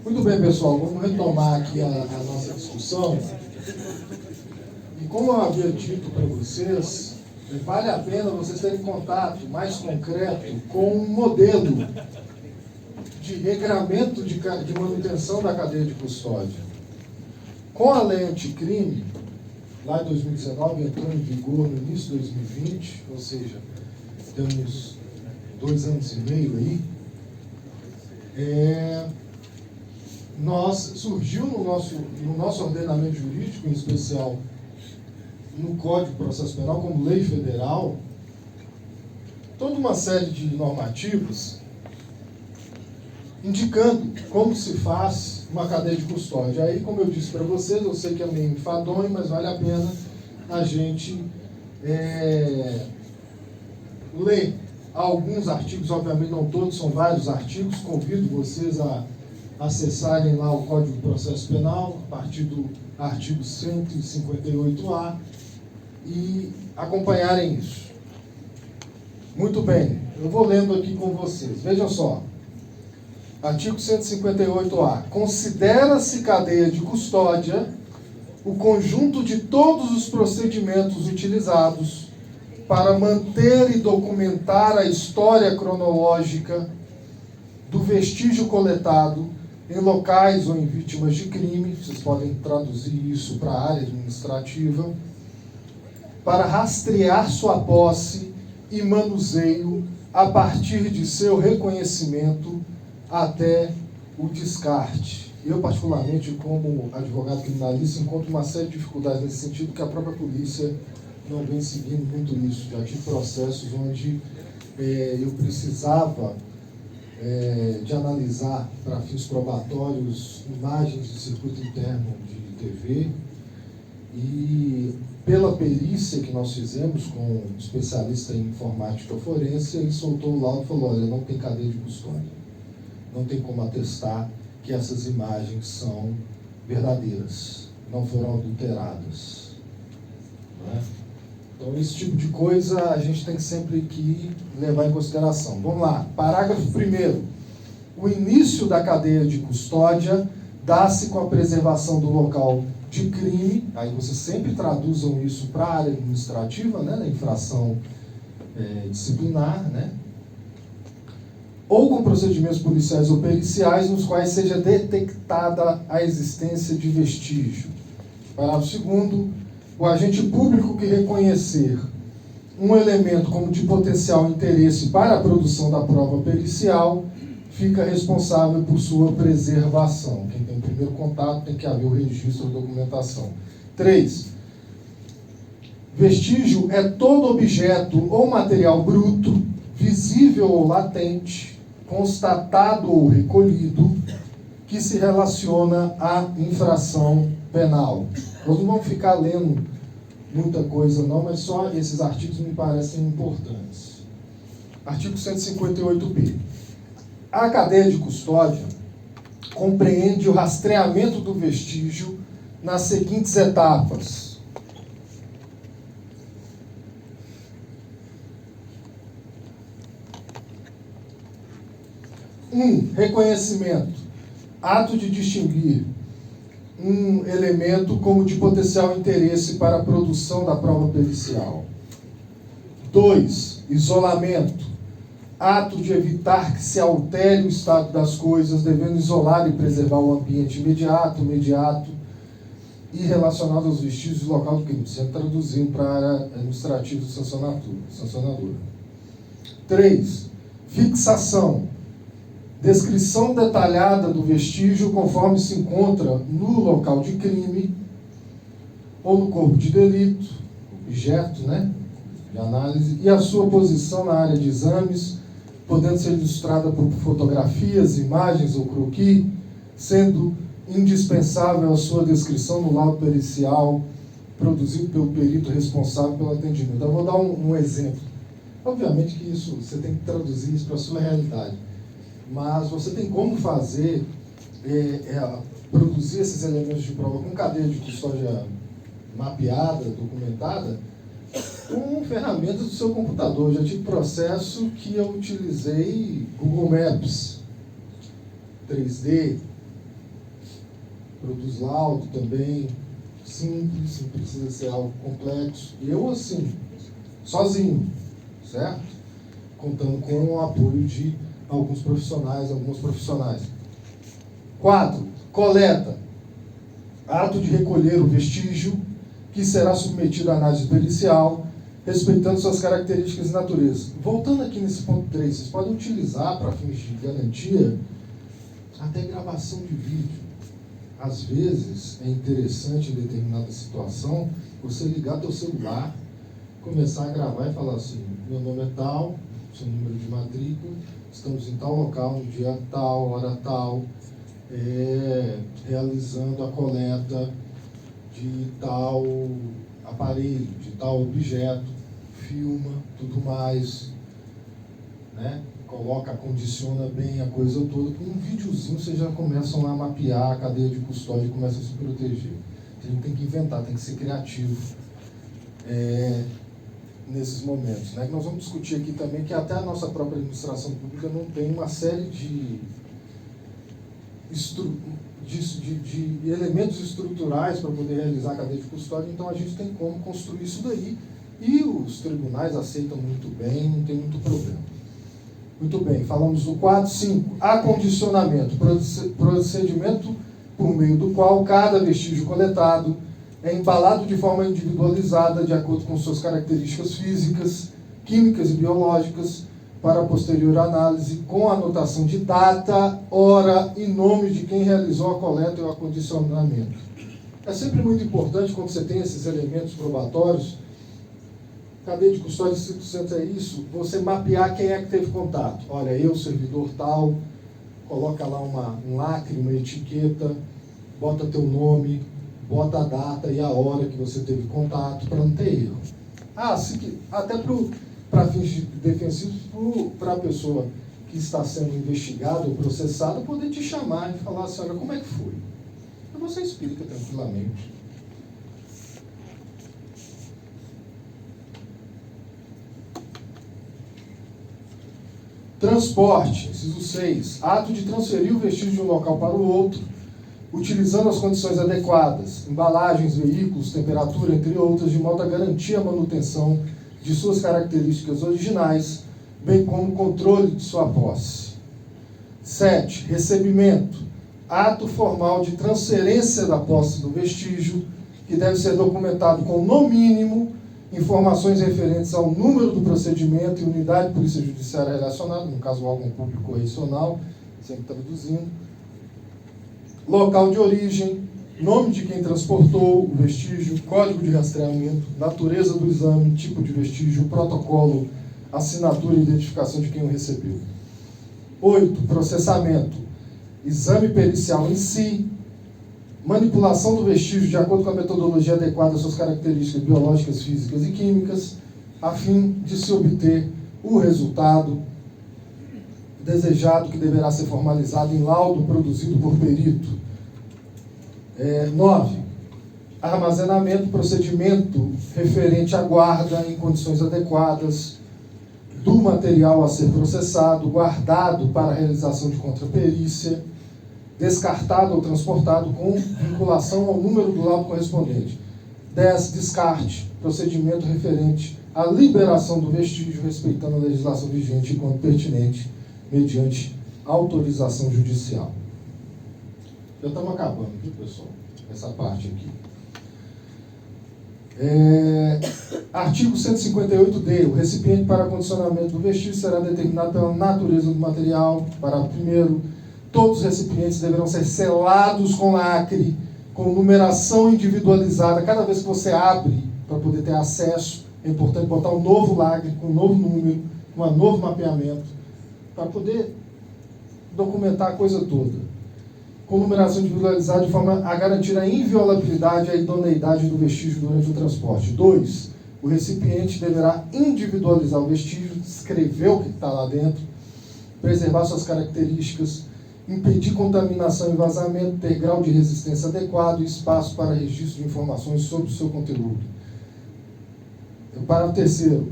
Muito bem, pessoal, vamos retomar aqui a nossa discussão. E como eu havia dito para vocês, vale a pena vocês terem contato mais concreto com um modelo de regramento de manutenção da cadeia de custódia. Com a lei anticrime, lá em 2019, entrou em vigor no início de 2020, ou seja, temos 2 anos e meio aí, surgiu no nosso ordenamento jurídico, em especial no Código de Processo Penal, como lei federal, toda uma série de normativos indicando como se faz uma cadeia de custódia. Aí, como eu disse para vocês, eu sei que é meio enfadonho, mas vale a pena a gente ler alguns artigos, obviamente não todos, são vários artigos. Convido vocês a acessarem lá o Código de Processo Penal, a partir do artigo 158A, e acompanharem isso. Muito bem, eu vou lendo aqui com vocês. Vejam só. Artigo 158A. Considera-se cadeia de custódia o conjunto de todos os procedimentos utilizados para manter e documentar a história cronológica do vestígio coletado em locais ou em vítimas de crime, vocês podem traduzir isso para a área administrativa, para rastrear sua posse e manuseio a partir de seu reconhecimento até o descarte. Eu, particularmente, como advogado criminalista, encontro uma série de dificuldades nesse sentido, que a própria polícia não vem seguindo muito isso. Já tive processos onde eu precisava de analisar, para fins probatórios, imagens de circuito interno de TV, e pela perícia que nós fizemos com um especialista em informática forense, ele soltou o laudo e falou: olha, não tem cadeia de custódia, não tem como atestar que essas imagens são verdadeiras, não foram adulteradas. Não é? Então, esse tipo de coisa a gente tem sempre que levar em consideração. Vamos lá, parágrafo 1º. O início da cadeia de custódia dá-se com a preservação do local de crime, aí vocês sempre traduzam isso para a área administrativa, né, na infração disciplinar, né, ou com procedimentos policiais ou periciais nos quais seja detectada a existência de vestígio. Parágrafo 2º. O agente público que reconhecer um elemento como de potencial interesse para a produção da prova pericial fica responsável por sua preservação. Quem tem o primeiro contato tem que haver o registro da documentação. 3. Vestígio é todo objeto ou material bruto, visível ou latente, constatado ou recolhido, que se relaciona à infração penal. Nós não vamos ficar lendo muita coisa não, mas só esses artigos me parecem importantes. Artigo 158b. A cadeia de custódia compreende o rastreamento do vestígio nas seguintes etapas. 1. Reconhecimento. Ato de distinguir um elemento como de potencial interesse para a produção da prova pericial. 2. Isolamento. Ato de evitar que se altere o estado das coisas, devendo isolar e preservar o ambiente imediato e relacionado aos vestígios do local do crime, sendo traduzido para a área administrativa sancionadora. 3. Fixação. Descrição detalhada do vestígio conforme se encontra no local de crime ou no corpo de delito, objeto, né, de análise, e a sua posição na área de exames, podendo ser ilustrada por fotografias, imagens ou croquis, sendo indispensável a sua descrição no laudo pericial produzido pelo perito responsável pelo atendimento. Eu vou dar um exemplo. Obviamente que isso, você tem que traduzir isso para a sua realidade. Mas você tem como fazer, produzir esses elementos de prova com cadeia de custódia mapeada, documentada, com ferramentas do seu computador. Eu já tive processo que eu utilizei Google Maps, 3D, produz laudo também, simples, não precisa ser algo complexo. Eu, assim, sozinho, certo? Contando com o apoio de alguns profissionais, alguns profissionais. 4. Coleta. Ato de recolher o vestígio, que será submetido à análise pericial, respeitando suas características e natureza. Voltando aqui nesse ponto 3, vocês podem utilizar, para fins de garantia, até gravação de vídeo. Às vezes, é interessante, em determinada situação, você ligar teu celular, começar a gravar e falar assim: meu nome é tal, seu número de matrícula, estamos em tal local, no dia tal, hora tal, realizando a coleta de tal aparelho, de tal objeto, filma, tudo mais, né? Coloca, condiciona bem a coisa toda. Com um videozinho vocês já começam a mapear a cadeia de custódia e começam a se proteger. A gente tem que inventar, tem que ser criativo nesses momentos, né? Nós vamos discutir aqui também que até a nossa própria administração pública não tem uma série de elementos estruturais para poder realizar a cadeia de custódia, então a gente tem como construir isso daí, e os tribunais aceitam muito bem, não tem muito problema. Muito bem, falamos do 4, 5, acondicionamento, procedimento por meio do qual cada vestígio coletado é embalado de forma individualizada, de acordo com suas características físicas, químicas e biológicas, para posterior análise, com anotação de data, hora e nome de quem realizou a coleta e o acondicionamento. É sempre muito importante, quando você tem esses elementos probatórios, cadeia de custódia 100% é isso, você mapear quem é que teve contato. Olha, eu, servidor tal, coloca lá um lacre, uma etiqueta, bota teu nome, bota a data e a hora que você teve contato, para não ter erro. Até para fins defensivos, para a pessoa que está sendo investigada ou processada poder te chamar e falar assim: olha, como é que foi? E você explica tranquilamente. Transporte, inciso 6. Ato de transferir o vestígio de um local para o outro, utilizando as condições adequadas, embalagens, veículos, temperatura, entre outras, de modo a garantir a manutenção de suas características originais, bem como o controle de sua posse. 7. Recebimento. Ato formal de transferência da posse do vestígio, que deve ser documentado com, no mínimo, informações referentes ao número do procedimento e unidade de polícia judiciária relacionada, no caso o órgão público correcional, sempre traduzindo. Local de origem, nome de quem transportou o vestígio, código de rastreamento, natureza do exame, tipo de vestígio, protocolo, assinatura e identificação de quem o recebeu. 8. Processamento. Exame pericial em si, manipulação do vestígio de acordo com a metodologia adequada às suas características biológicas, físicas e químicas, a fim de se obter o resultado desejado, que deverá ser formalizado em laudo produzido por perito. 9. Armazenamento, procedimento referente à guarda em condições adequadas do material a ser processado, guardado para a realização de contraperícia, descartado ou transportado com vinculação ao número do laudo correspondente. 10. Descarte, procedimento referente à liberação do vestígio, respeitando a legislação vigente e, quando pertinente, mediante autorização judicial. Já estamos acabando, viu, pessoal? Essa parte aqui. Artigo 158-D. O recipiente para acondicionamento do vestígio será determinado pela natureza do material. Parágrafo 1º. Todos os recipientes deverão ser selados com lacre, com numeração individualizada. Cada vez que você abre, para poder ter acesso, é importante botar um novo lacre, com um novo número, com um novo mapeamento, para poder documentar a coisa toda. Com numeração individualizada, de forma a garantir a inviolabilidade e a idoneidade do vestígio durante o transporte. 2. O recipiente deverá individualizar o vestígio, escrever o que está lá dentro, preservar suas características, impedir contaminação e vazamento, ter grau de resistência adequado e espaço para registro de informações sobre o seu conteúdo. Parágrafo 3º.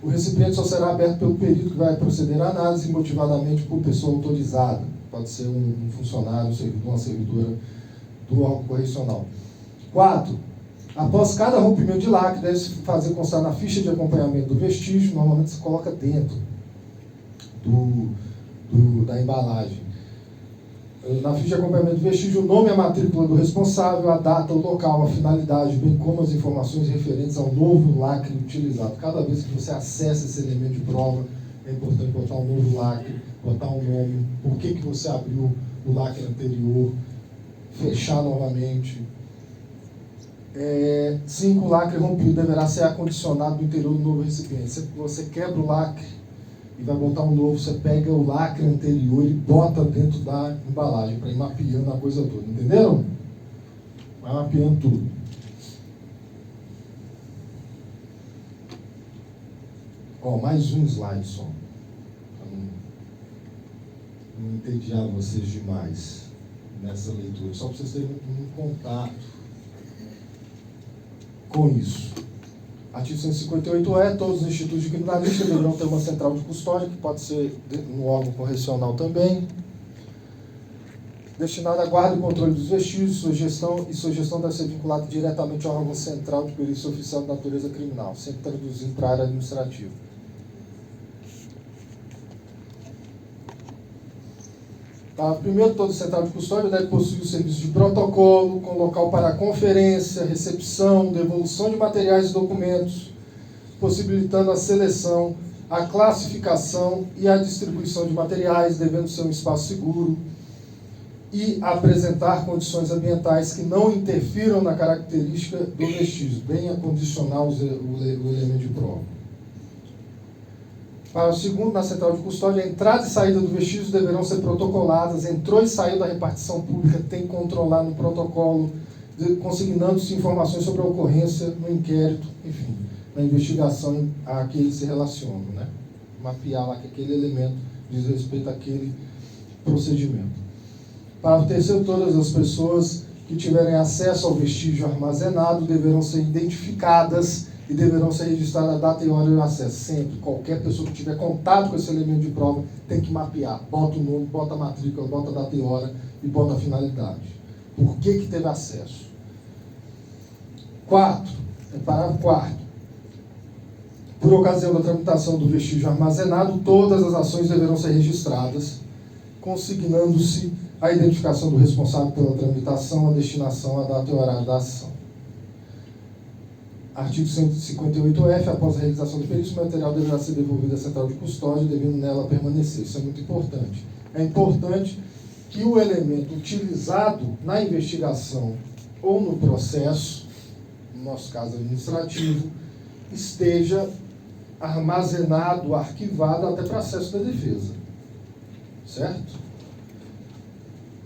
O recipiente só será aberto pelo perito que vai proceder à análise motivadamente por pessoa autorizada. Pode ser um funcionário, um servidor, uma servidora do órgão correcional. 4. Após cada rompimento de lacre, deve-se fazer constar na ficha de acompanhamento do vestígio, normalmente se coloca dentro da embalagem. Na ficha de acompanhamento do vestígio, o nome e a matrícula do responsável, a data, o local, a finalidade, bem como as informações referentes ao novo lacre utilizado. Cada vez que você acessa esse elemento de prova, é importante botar um novo lacre, botar um nome, por que você abriu o lacre anterior, fechar novamente. 5. O lacre rompido deverá ser acondicionado no interior do novo recipiente. Você quebra o lacre e vai botar um novo, você pega o lacre anterior e bota dentro da embalagem, para ir mapeando a coisa toda. Entenderam? Vai mapeando tudo. Mais um slide só, para não entediar vocês demais nessa leitura, só para vocês terem um contato com isso. Artigo 158-E, todos os institutos de criminalística deverão ter uma central de custódia, que pode ser no órgão correcional também, destinada à guarda e controle dos vestígios, sua gestão deve ser vinculada diretamente ao órgão central de perícia oficial de natureza criminal, sempre traduzindo para a área administrativa. Primeiro, toda central de custódia deve possuir o serviço de protocolo, com local para conferência, recepção, devolução de materiais e documentos, possibilitando a seleção, a classificação e a distribuição de materiais, devendo ser um espaço seguro, e apresentar condições ambientais que não interfiram na característica do vestígio, bem acondicionar o elemento de prova. Para o segundo, na central de custódia, a entrada e saída do vestígio deverão ser protocoladas. Entrou e saiu da repartição pública, tem que controlar no protocolo, consignando-se informações sobre a ocorrência no inquérito, enfim, na investigação a que eles se relacionam, né? Mapear lá que aquele elemento diz respeito àquele procedimento. Para o terceiro, todas as pessoas que tiverem acesso ao vestígio armazenado deverão ser identificadas e deverão ser registradas a data e hora de acesso. Sempre, qualquer pessoa que tiver contato com esse elemento de prova tem que mapear. Bota o nome, bota a matrícula, bota a data e hora e bota a finalidade. Por que teve acesso? 4. Parágrafo 4º. Por ocasião da tramitação do vestígio armazenado, todas as ações deverão ser registradas, consignando-se a identificação do responsável pela tramitação, a destinação, a data e horário da ação. Artigo 158-F, após a realização do perícia, o material deverá ser devolvido à central de custódia, devendo nela permanecer. Isso é muito importante. É importante que o elemento utilizado na investigação ou no processo, no nosso caso administrativo, esteja armazenado, arquivado até para acesso da defesa. Certo?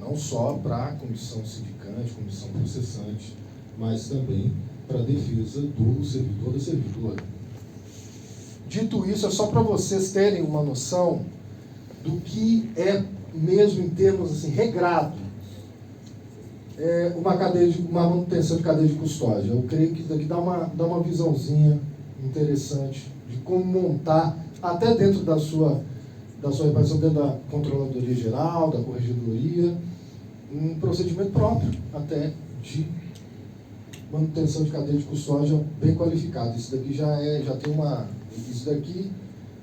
Não só para a comissão sindicante, comissão processante, mas também para a defesa do servidor da servidora. Dito isso, é só para vocês terem uma noção do que é mesmo em termos assim, regrado, uma manutenção de cadeia de custódia. Eu creio que isso daqui dá uma visãozinha interessante de como montar, até dentro da sua repartição, dentro da Controladoria Geral, da Corregedoria, um procedimento próprio até de manutenção de cadeia de custódia bem qualificado. Isso daqui isso daqui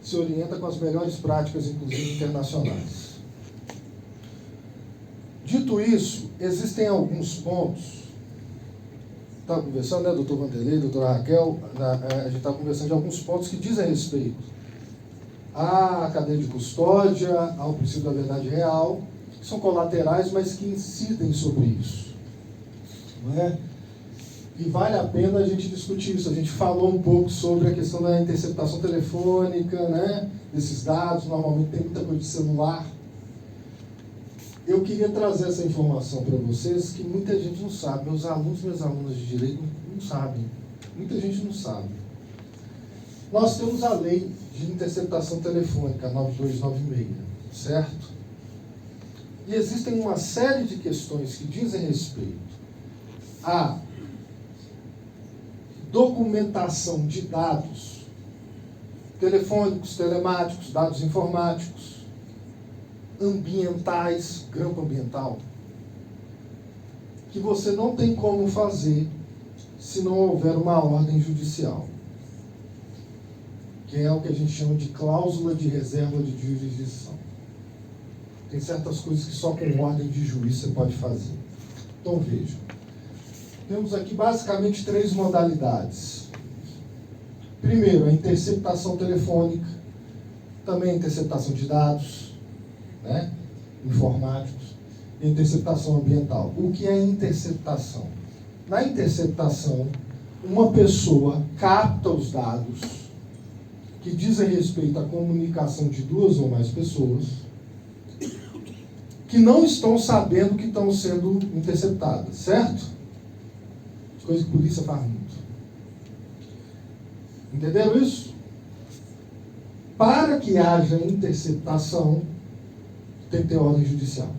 se orienta com as melhores práticas, inclusive internacionais. Dito isso, existem alguns pontos. Estava conversando, né, doutor Vanderlei, doutora Raquel, a gente estava conversando de alguns pontos que dizem respeito à cadeia de custódia, ao princípio da verdade real, que são colaterais, mas que incidem sobre isso. Não é? E vale a pena a gente discutir isso. A gente falou um pouco sobre a questão da interceptação telefônica, né, desses dados, normalmente tem muita coisa de celular. Eu queria trazer essa informação para vocês, que muita gente não sabe. Meus alunos e minhas alunas de direito não sabem. Muita gente não sabe. Nós temos a lei de interceptação telefônica, 9296, certo? E existem uma série de questões que dizem respeito à documentação de dados telefônicos, telemáticos, dados informáticos, ambientais, grampo ambiental, que você não tem como fazer se não houver uma ordem judicial, que é o que a gente chama de cláusula de reserva de jurisdição. Tem certas coisas que só com ordem de juiz você pode fazer. Então vejam, temos aqui basicamente 3 modalidades. Primeiro, a interceptação telefônica, também a interceptação de dados, né, informáticos, e a interceptação ambiental. O que é interceptação? Na interceptação, uma pessoa capta os dados que dizem respeito à comunicação de 2 ou mais pessoas que não estão sabendo que estão sendo interceptadas, certo? Coisa que a polícia faz muito. Entenderam isso? Para que haja interceptação, tem que ter ordem judicial.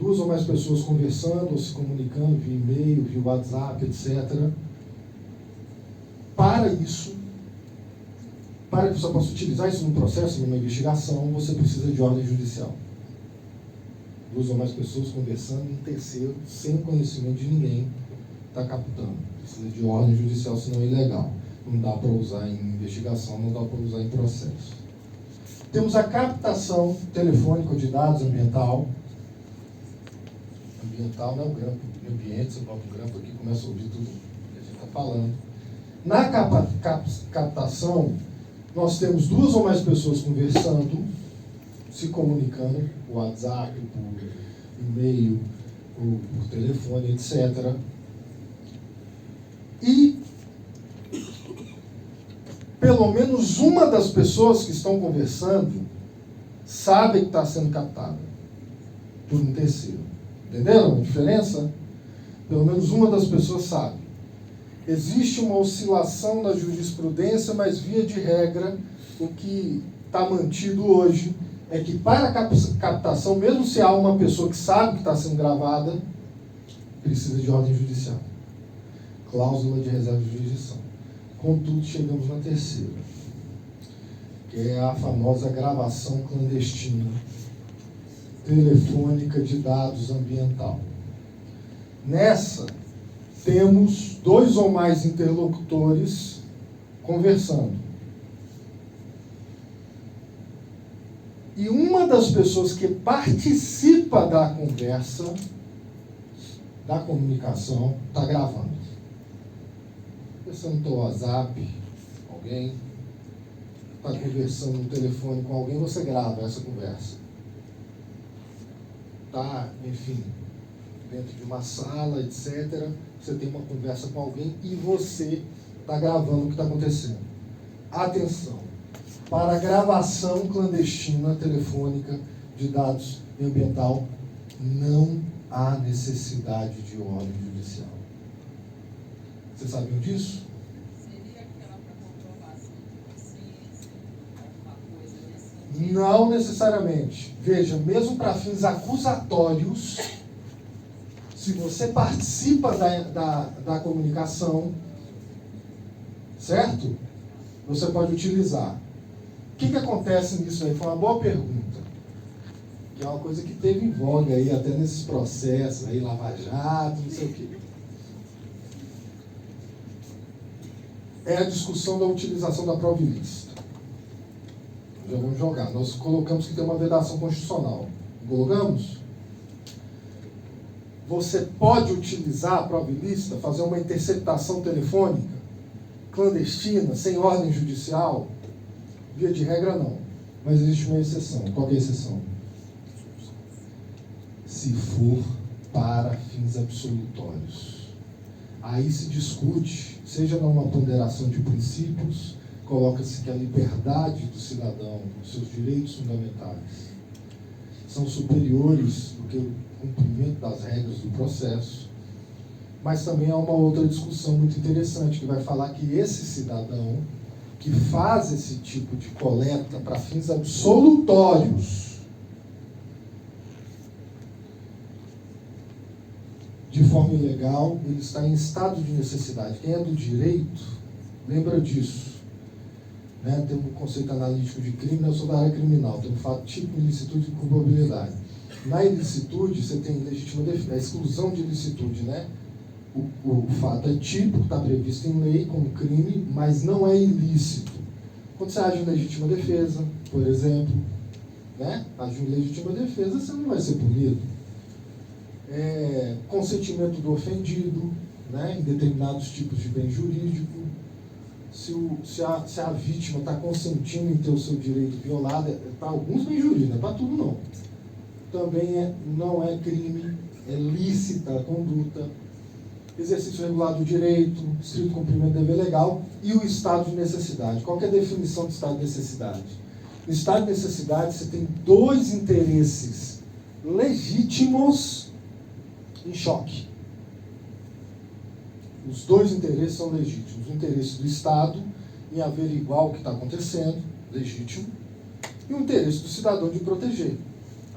2 ou mais pessoas conversando ou se comunicando via e-mail, via WhatsApp, etc. Para isso, para que você possa utilizar isso num processo, numa investigação, você precisa de ordem judicial. 2 ou mais pessoas conversando, um terceiro, sem conhecimento de ninguém, está captando. Precisa de ordem judicial, senão é ilegal. Não dá para usar em investigação, não dá para usar em processo. Temos a captação telefônica de dados ambiental. Ambiental não é o grampo de ambiente, você bota o grampo aqui e começa a ouvir tudo que a gente está falando. Na captação, nós temos 2 ou mais pessoas conversando, se comunicando, por WhatsApp, por e-mail, por telefone, etc. E pelo menos uma das pessoas que estão conversando sabe que está sendo captada por um terceiro. Entenderam a diferença? Pelo menos uma das pessoas sabe. Existe uma oscilação na jurisprudência, mas via de regra, o que está mantido hoje é que para a captação, mesmo se há uma pessoa que sabe que está sendo gravada, precisa de ordem judicial. Cláusula de reserva de jurisdição. Contudo, chegamos na terceira, que é a famosa gravação clandestina telefônica de dados ambiental. Nessa, temos 2 ou mais interlocutores conversando. E uma das pessoas que participa da conversa, da comunicação, está gravando. Conversando no WhatsApp com alguém, está conversando no telefone com alguém, você grava essa conversa. Está, enfim, dentro de uma sala, etc. Você tem uma conversa com alguém e você está gravando o que está acontecendo. Atenção! Para a gravação clandestina telefônica de dados ambiental, não há necessidade de ordem judicial. Vocês sabiam disso? Seria aquela para comprovação de consciência, alguma coisa desse? Não necessariamente. Veja, mesmo para fins acusatórios, se você participa da comunicação, certo? Você pode utilizar. O que acontece nisso aí? Foi uma boa pergunta. Que é uma coisa que teve em voga aí, até nesses processos aí, Lava Jato, não sei o quê. É a discussão da utilização da prova ilícita. Já vamos jogar. Nós colocamos que tem uma vedação constitucional. Colocamos? Você pode utilizar a prova ilícita, fazer uma interceptação telefônica clandestina, sem ordem judicial? Via de regra, não. Mas existe uma exceção. Qual é a exceção? Se for para fins absolutórios. Aí se discute, seja numa ponderação de princípios, coloca-se que a liberdade do cidadão, os seus direitos fundamentais, são superiores do que o cumprimento das regras do processo. Mas também há uma outra discussão muito interessante, que vai falar que esse cidadão que faz esse tipo de coleta para fins absolutórios, de forma ilegal, ele está em estado de necessidade. Quem é do direito, lembra disso. Né? Tem um conceito analítico de crime, eu sou da área criminal, tem um fato típico, ilicitude e culpabilidade. Na ilicitude, você tem legítima defesa, a exclusão de ilicitude, né? O fato é típico, está previsto em lei como crime, mas não é ilícito. Quando você age em legítima defesa, por exemplo, né? Age em legítima defesa, você não vai ser punido. Consentimento do ofendido, né? Em determinados tipos de bem jurídico. Se a vítima está consentindo em ter o seu direito violado, para alguns bem jurídicos, não é para tudo não. Também não é crime, é lícita a conduta. Exercício regular do direito, estrito cumprimento do dever legal e o estado de necessidade. Qual que é a definição de estado de necessidade? No estado de necessidade, você tem dois interesses legítimos em choque. Os dois interesses são legítimos. O interesse do Estado em averiguar o que está acontecendo, legítimo, e o interesse do cidadão de proteger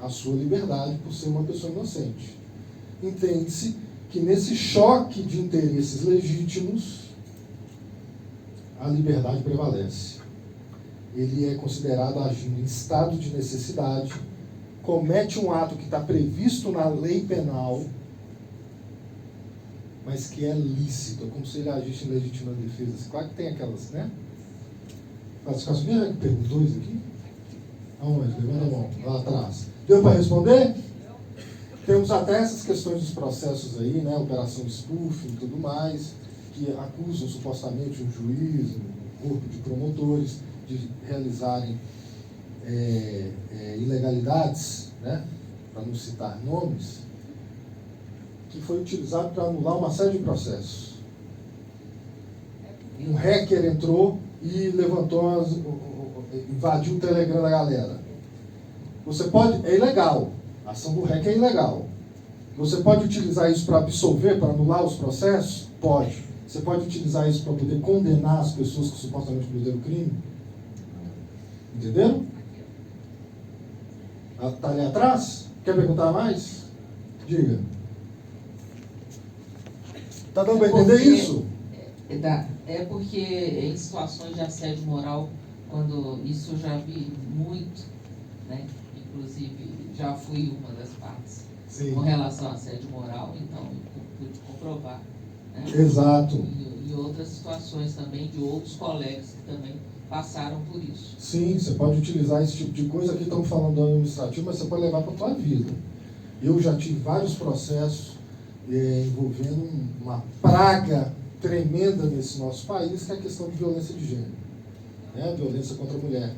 a sua liberdade por ser uma pessoa inocente. Entende-se que nesse choque de interesses legítimos, a liberdade prevalece. Ele é considerado agindo em estado de necessidade, comete um ato que está previsto na lei penal, mas que é lícito, é como se ele agisse em legítima defesa. Claro que tem aquelas, né? Classificação, que perguntou isso aqui? Aonde? Levanta a mão, lá atrás. Deu para responder? Temos até essas questões dos processos aí, né? Operação spoofing e tudo mais, que acusam supostamente um juiz, um corpo de promotores, de realizarem ilegalidades, né? Para não citar nomes, que foi utilizado para anular uma série de processos. Um hacker entrou e levantou, invadiu o Telegram da galera. Você pode, é ilegal, a ação do hacker é ilegal. Você pode utilizar isso para absolver, para anular os processos? Pode. Você pode utilizar isso para poder condenar as pessoas que supostamente cometeram o crime? Entenderam? Está ali atrás? Quer perguntar mais? Diga. Está dando para entender isso? É porque em situações de assédio moral, quando isso eu já vi muito, né? Inclusive já fui uma das partes. Sim. Com relação a assédio moral, então eu pude comprovar. Né? Exato. E outras situações também de outros colegas que também passaram por isso. Sim, você pode utilizar esse tipo de coisa. Aqui estamos falando do administrativo, mas você pode levar para a sua vida. Eu já tive vários processos envolvendo uma praga tremenda nesse nosso país, que é a questão de violência de gênero, né? Violência contra a mulher.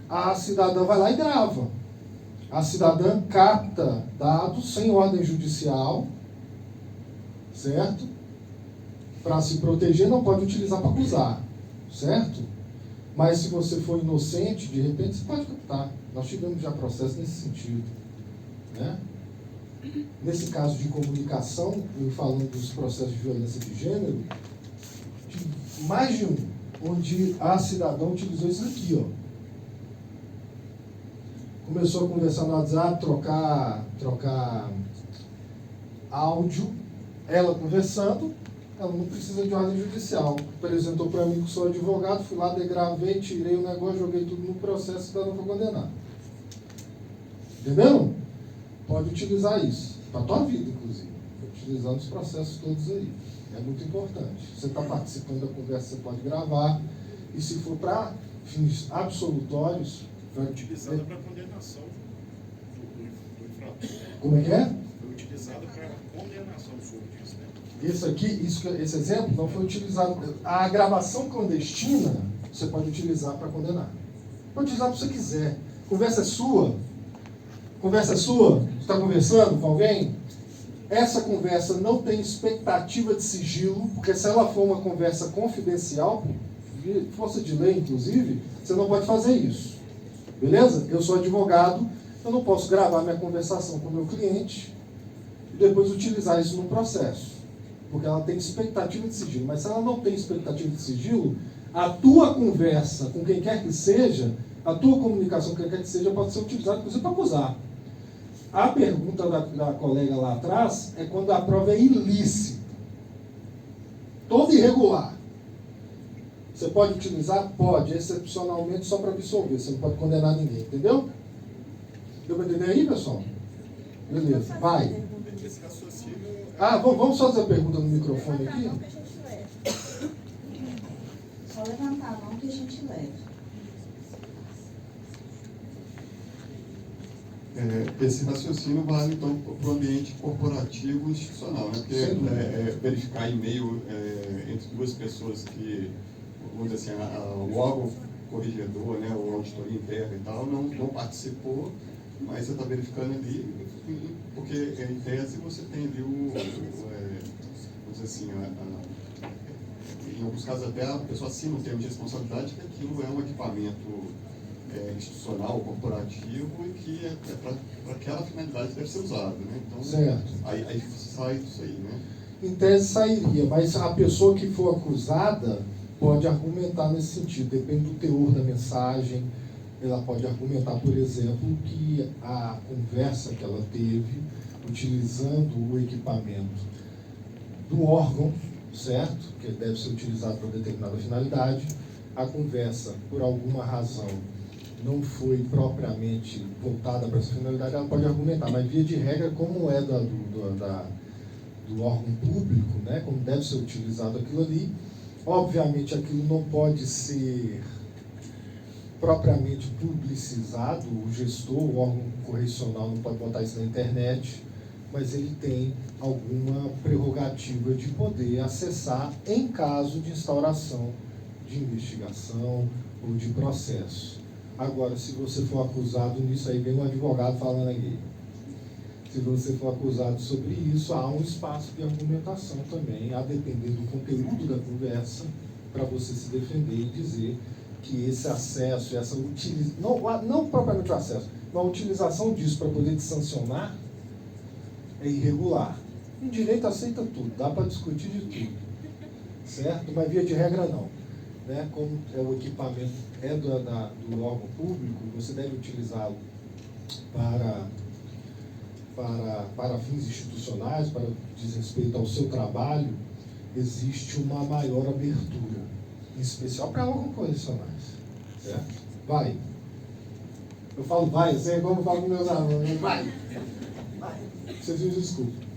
A cidadã vai lá e grava. A cidadã capta dados sem ordem judicial, certo? Para se proteger, não pode utilizar para acusar, certo? Mas se você for inocente, de repente você pode captar. Nós tivemos já processo nesse sentido, né? Nesse caso de comunicação, eu falando dos processos de violência de gênero, mais de um, onde a cidadã utilizou isso aqui, ó. Começou a conversar no WhatsApp, trocar áudio, ela conversando, ela não precisa de ordem judicial. Apresentou para mim que sou advogado, fui lá, degravei, tirei o negócio, joguei tudo no processo, a cidadã foi condenada. Entenderam? Pode utilizar isso, para a tua vida, inclusive. Utilizando os processos todos aí. É muito importante. Você está participando da conversa, você pode gravar. E se for para fins absolutórios... Foi utilizada para condenação do infrator. Como é que é? Foi utilizada para condenação, o senhor disse, né? Esse exemplo não foi utilizado. A gravação clandestina, você pode utilizar para condenar. Pode utilizar o que você quiser. Conversa é sua. Conversa é sua? Você está conversando com alguém? Essa conversa não tem expectativa de sigilo, porque se ela for uma conversa confidencial, força de lei, inclusive, você não pode fazer isso. Beleza? Eu sou advogado, eu não posso gravar minha conversação com o meu cliente e depois utilizar isso no processo, porque ela tem expectativa de sigilo. Mas se ela não tem expectativa de sigilo, a tua conversa com quem quer que seja, a tua comunicação com quem quer que seja, pode ser utilizada, inclusive, para acusar. A pergunta da colega lá atrás é quando a prova é ilícita, toda irregular. Você pode utilizar? Pode, excepcionalmente só para absolver, você não pode condenar ninguém, entendeu? Deu para entender aí, pessoal? Beleza, vai. Esse raciocínio... Vamos só fazer a pergunta no microfone aqui? Levantar a mão que a gente leva. Só levantar a mão que a gente leva. Esse raciocínio vale, então, para o ambiente corporativo institucional, né? Porque verificar e-mail entre duas pessoas que, vamos dizer assim, o órgão corregedor, né, o auditoria interna e tal, não participou, mas você está verificando ali, porque em tese você tem ali vamos dizer assim, em alguns casos até a pessoa assina um termo de responsabilidade que aquilo é um equipamento institucional, corporativo, e que para aquela finalidade deve ser usado, né? Então, certo. Aí sai disso aí, né? Em tese sairia, mas a pessoa que for acusada pode argumentar nesse sentido, depende do teor da mensagem. Ela pode argumentar, por exemplo, que a conversa que ela teve, utilizando o equipamento do órgão, certo? Que deve ser utilizado para determinada finalidade, a conversa, por alguma razão, não foi propriamente voltada para essa finalidade, ela pode argumentar, mas via de regra, como é do órgão público, né, como deve ser utilizado aquilo ali, obviamente aquilo não pode ser propriamente publicizado, o gestor, o órgão correcional não pode botar isso na internet, mas ele tem alguma prerrogativa de poder acessar em caso de instauração de investigação ou de processo. Agora, se você for acusado nisso, aí vem um advogado falando aqui. Se você for acusado sobre isso, há um espaço de argumentação também, a depender do conteúdo da conversa, para você se defender e dizer que esse acesso, essa utilização, não propriamente o acesso, mas a utilização disso para poder te sancionar é irregular. Em direito aceita tudo, dá para discutir de tudo, certo? Mas via de regra não. Né? Como é o equipamento do órgão público, você deve utilizá-lo para fins institucionais, para diz respeito ao seu trabalho, existe uma maior abertura, em especial para órgãos correcionais. Certo? Vai. Eu falo vai, assim é como eu falo com meus alunos, vai. Vocês me desculpem.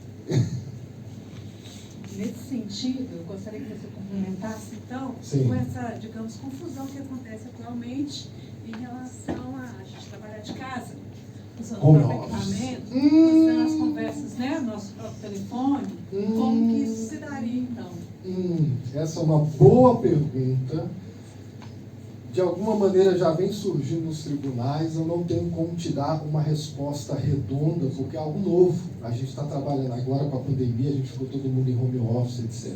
Nesse sentido, eu gostaria que você complementasse, então, Sim. com essa, digamos, confusão que acontece atualmente em relação a gente trabalhar de casa, usando o Home próprio office. equipamento, usando as conversas, né, nosso próprio telefone, como que isso se daria, então? Essa é uma boa pergunta. De alguma maneira já vem surgindo nos tribunais, eu não tenho como te dar uma resposta redonda, porque é algo novo. A gente está trabalhando agora com a pandemia, a gente ficou todo mundo em home office, etc.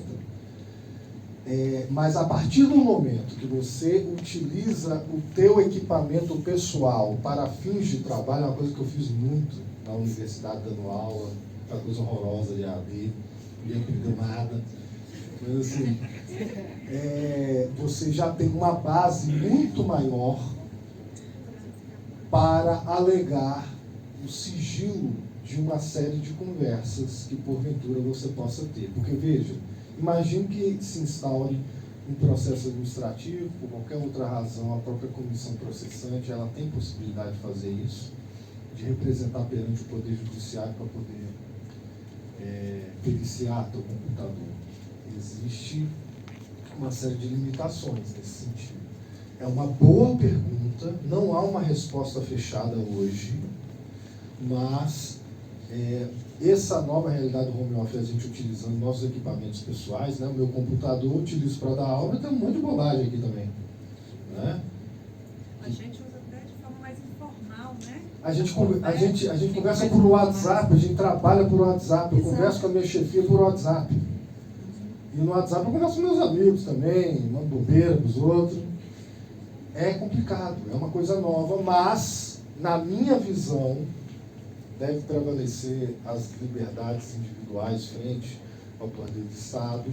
Mas a partir do momento que você utiliza o teu equipamento pessoal para fins de trabalho, é uma coisa que eu fiz muito na universidade dando aula, uma coisa horrorosa de AD, não aprendeu nada. Mas assim, você já tem uma base muito maior para alegar o sigilo de uma série de conversas que porventura você possa ter. Porque veja, imagine que se instaure um processo administrativo, por qualquer outra razão, a própria comissão processante, ela tem possibilidade de fazer isso, de representar perante o Poder Judiciário para poder periciar teu computador. Existe uma série de limitações nesse sentido. É uma boa pergunta, não há uma resposta fechada hoje, mas essa nova realidade do home office, a gente utilizando nossos equipamentos pessoais, né? O meu computador eu utilizo para dar aula, mas tem um monte de bobagem aqui também. Né? A gente usa até de forma mais informal, né? A gente conversa por WhatsApp, a gente trabalha por WhatsApp, eu converso com a minha chefia por WhatsApp. E no WhatsApp eu converso com meus amigos também, mando bobeira para os outros. É complicado, é uma coisa nova, mas, na minha visão, deve prevalecer as liberdades individuais frente ao poder do Estado.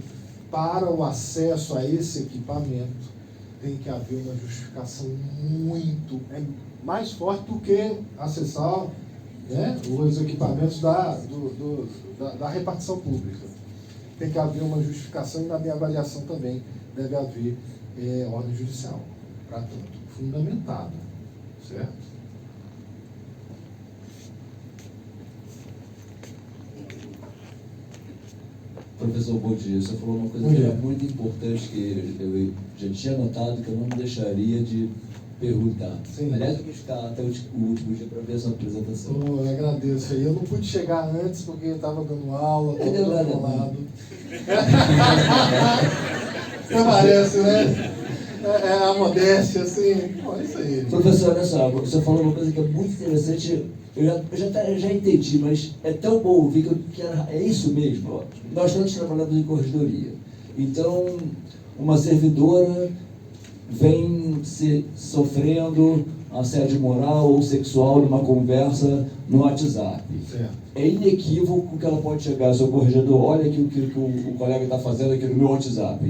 Para o acesso a esse equipamento, tem que haver uma justificação mais forte do que acessar, né, os equipamentos da repartição pública. Tem que haver uma justificação e, na minha avaliação também, deve haver ordem judicial, para tanto, fundamentada, certo? Professor, bom dia. Você falou uma coisa que era muito importante, que eu já tinha notado, que eu não deixaria de perguntar. Sim. Aliás, eu quis ficar até o último dia para ver a sua apresentação. Eu agradeço aí. Eu não pude chegar antes porque eu estava dando aula, estava do outro lado. Você parece, né? É a modéstia, assim. Pô, isso aí. Professor, olha só, você falou uma coisa que é muito interessante. Eu já entendi, mas é tão bom ouvir que é isso mesmo. Ó. Nós todos trabalhamos em corredoria. Então, uma servidora vem sofrendo assédio moral ou sexual numa conversa no WhatsApp. Certo. É inequívoco que ela pode chegar ao seu corregedor, olha aqui o que o colega está fazendo aqui no meu WhatsApp.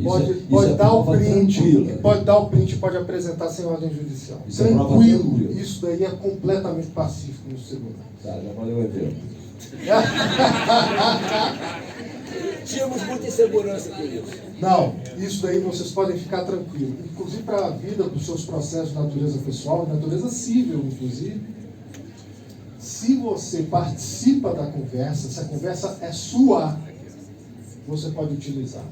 Pode dar o print, tranquila. pode dar o print, pode apresentar sem ordem judicial. Isso é prova Tranquilo. tranquila. Isso daí é completamente pacífico no tribunal. Tá, já valeu o evento. Tínhamos muita insegurança por isso. Não, isso daí vocês podem ficar tranquilos. Inclusive para a vida, para os seus processos de natureza pessoal, natureza civil, inclusive. Se você participa da conversa, se a conversa é sua, você pode utilizar.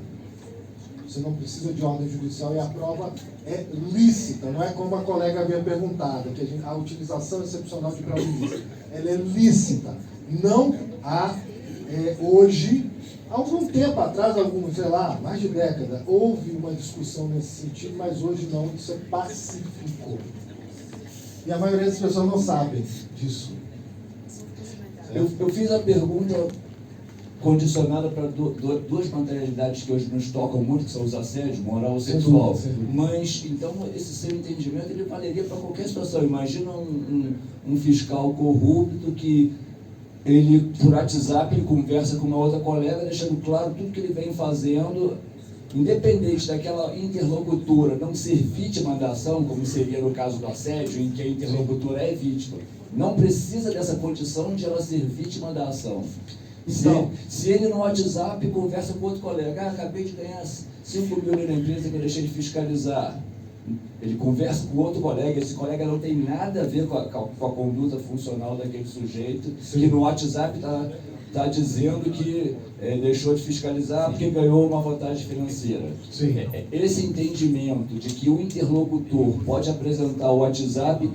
Você não precisa de ordem judicial e a prova é lícita. Não é como a colega havia perguntado, que a utilização excepcional de prova ilícita. Ela é lícita. Não há, hoje, algum tempo atrás, sei lá, mais de década, houve uma discussão nesse sentido, mas hoje não, isso é pacífico. E a maioria das pessoas não sabem disso. Eu fiz a pergunta condicionada para duas materialidades que hoje nos tocam muito, que são os assédios, moral e sexual. Mas, então, esse seu entendimento ele valeria para qualquer situação. Imagina um fiscal corrupto que ele, por WhatsApp, ele conversa com uma outra colega, deixando claro tudo que ele vem fazendo, independente daquela interlocutora não ser vítima da ação, como seria no caso do assédio, em que a interlocutora é vítima. Não precisa dessa condição de ela ser vítima da ação. Se ele no WhatsApp conversa com outro colega, acabei de ganhar 5 mil na empresa que eu deixei de fiscalizar. Ele conversa com outro colega, esse colega não tem nada a ver com a conduta funcional daquele sujeito, que no WhatsApp está dizendo que deixou de fiscalizar porque ganhou uma vantagem financeira. Sim. Esse entendimento de que o interlocutor pode apresentar o WhatsApp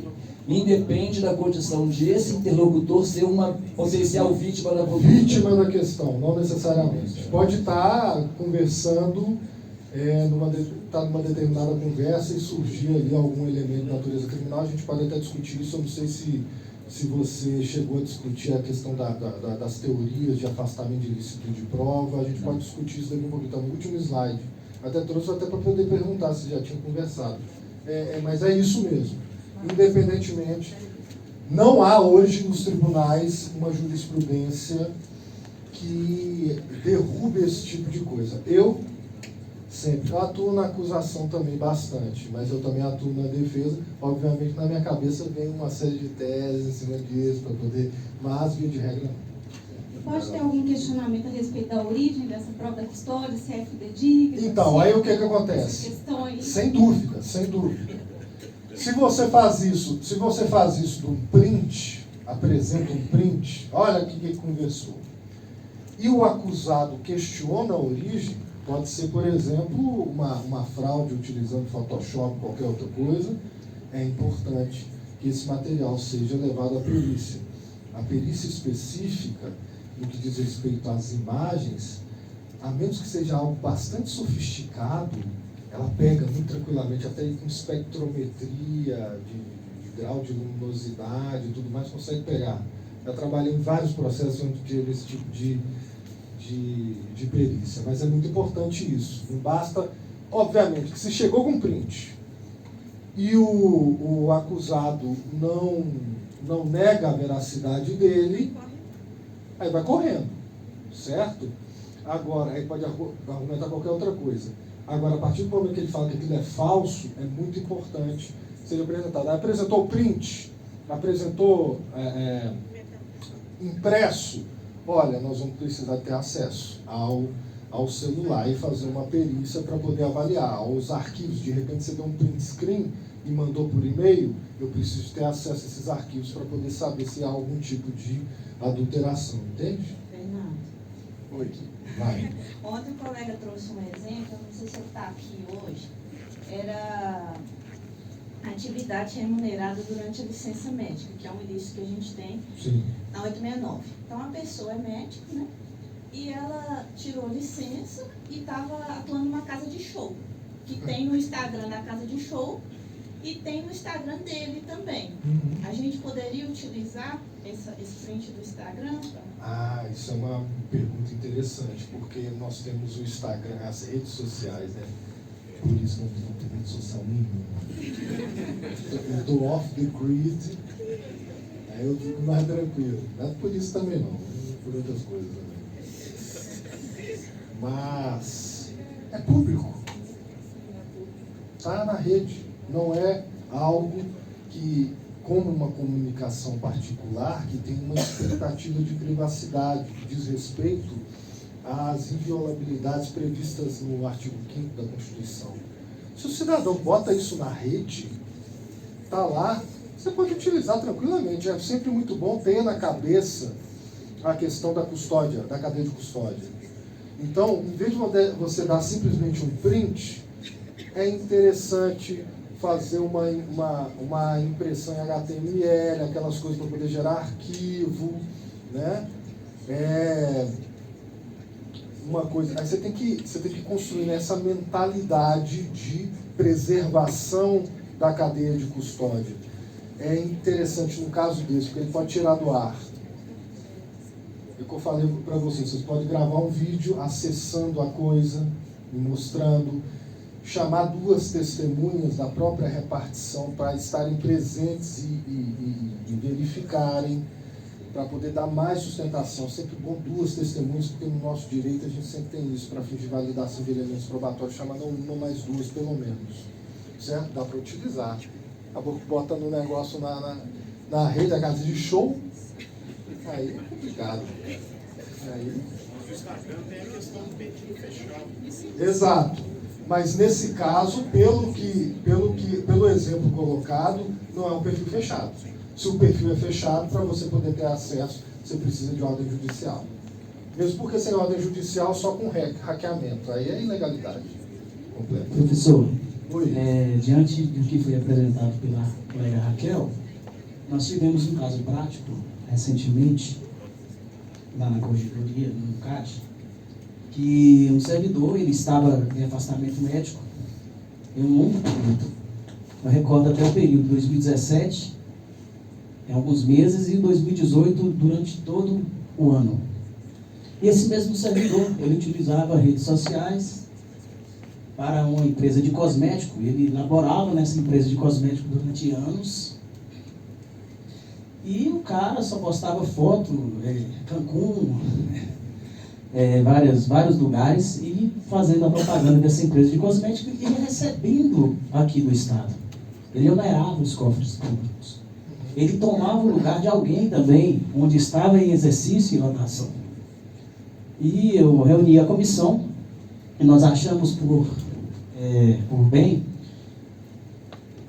independe da condição de esse interlocutor ser uma potencial vítima da conduta. Vítima da questão, não necessariamente. Pode estar conversando, estar numa determinada conversa e surgir ali algum elemento de natureza criminal. A gente pode até discutir isso. Eu não sei se você chegou a discutir a questão das teorias de afastamento de ilicitude de prova. A gente pode discutir isso daqui um pouquinho. Está no último slide. Até trouxe até para poder perguntar se já tinha conversado. Mas é isso mesmo. Independentemente, não há hoje nos tribunais uma jurisprudência que derrube esse tipo de coisa. Eu atuo na acusação também bastante, mas eu também atuo na defesa. Obviamente, na minha cabeça vem uma série de teses em cima disso, para poder, mas via de regra não. Pode ter algum questionamento a respeito da origem dessa prova da custódia, se é fidedigna? Então, aí o que acontece? Sem dúvida, sem dúvida. Se você faz isso de um print, apresenta um print, olha o que conversou, e o acusado questiona a origem, pode ser, por exemplo, uma fraude utilizando Photoshop, qualquer outra coisa, é importante que esse material seja levado à perícia. A perícia específica, no que diz respeito às imagens, a menos que seja algo bastante sofisticado, ela pega muito tranquilamente, até com espectrometria de grau de luminosidade e tudo mais, consegue pegar. Eu trabalhei em vários processos onde tive esse tipo de perícia, mas é muito importante isso. Não basta, obviamente, que se chegou com print e o acusado não nega a veracidade dele, aí vai correndo, certo? Agora, aí pode argumentar qualquer outra coisa. Agora, a partir do momento que ele fala que aquilo é falso, é muito importante ser apresentado. Apresentou print, apresentou impresso, olha, nós vamos precisar ter acesso ao celular e fazer uma perícia para poder avaliar os arquivos. De repente você deu um print screen e mandou por e-mail, eu preciso ter acesso a esses arquivos para poder saber se há algum tipo de adulteração, entende? Oi. Vai. Ontem o colega trouxe um exemplo, eu não sei se ele está aqui hoje, era atividade remunerada durante a licença médica, que é um ilícito que a gente tem Sim. na 869. Então, a pessoa é médica, né? E ela tirou licença e estava atuando numa casa de show, que tem no Instagram da casa de show e tem no Instagram dele também. A gente poderia utilizar esse print do Instagram? Isso é uma pergunta interessante, porque nós temos o Instagram, as redes sociais, né? Por isso não tem rede social nenhuma. Eu estou off the grid, aí eu fico mais tranquilo. Não é por isso também não, por outras coisas também. Mas é público. Está na rede. Não é algo que, como uma comunicação particular, que tem uma expectativa de privacidade, que diz respeito às inviolabilidades previstas no artigo 5º da Constituição. Se o cidadão bota isso na rede, está lá, você pode utilizar tranquilamente. É sempre muito bom ter na cabeça a questão da custódia, da cadeia de custódia. Então, em vez de você dar simplesmente um print, é interessante fazer uma impressão em HTML, aquelas coisas para poder gerar arquivo, né? Uma coisa. Aí você tem que construir essa mentalidade de preservação da cadeia de custódia. É interessante no caso desse, porque ele pode tirar do ar. É o que eu falei para vocês podem gravar um vídeo acessando a coisa e mostrando, chamar duas testemunhas da própria repartição para estarem presentes e verificarem, para poder dar mais sustentação. Sempre bom duas testemunhas, porque no nosso direito a gente sempre tem isso, para fim de validação de elementos probatórios, chamar não uma, mas duas pelo menos. Certo? Dá para utilizar. Acabou que bota no negócio na rede da casa de show, aí é complicado. Aí... O Instagram tem a questão do perfil fechado. Exato. Mas nesse caso, pelo exemplo colocado, não é um perfil fechado. Se o perfil é fechado, para você poder ter acesso, você precisa de ordem judicial. Mesmo porque sem ordem judicial, só com hackeamento. Aí é ilegalidade completa. Professor, Oi. Diante do que foi apresentado pela colega Raquel, nós tivemos um caso prático, recentemente, lá na corregedoria, no CAD, que um servidor, ele estava em afastamento médico em um longo período. Eu recordo até o período 2017, em alguns meses, e 2018 durante todo o ano. E esse mesmo servidor, ele utilizava redes sociais para uma empresa de cosmético. Ele laborava nessa empresa de cosmético durante anos. E o cara só postava foto, Cancún, vários lugares, e fazendo a propaganda dessa empresa de cosmético e recebendo aqui do Estado. Ele onerava os cofres públicos. Ele tomava o lugar de alguém também, onde estava em exercício e lotação. E eu reuni a comissão, e nós achamos por bem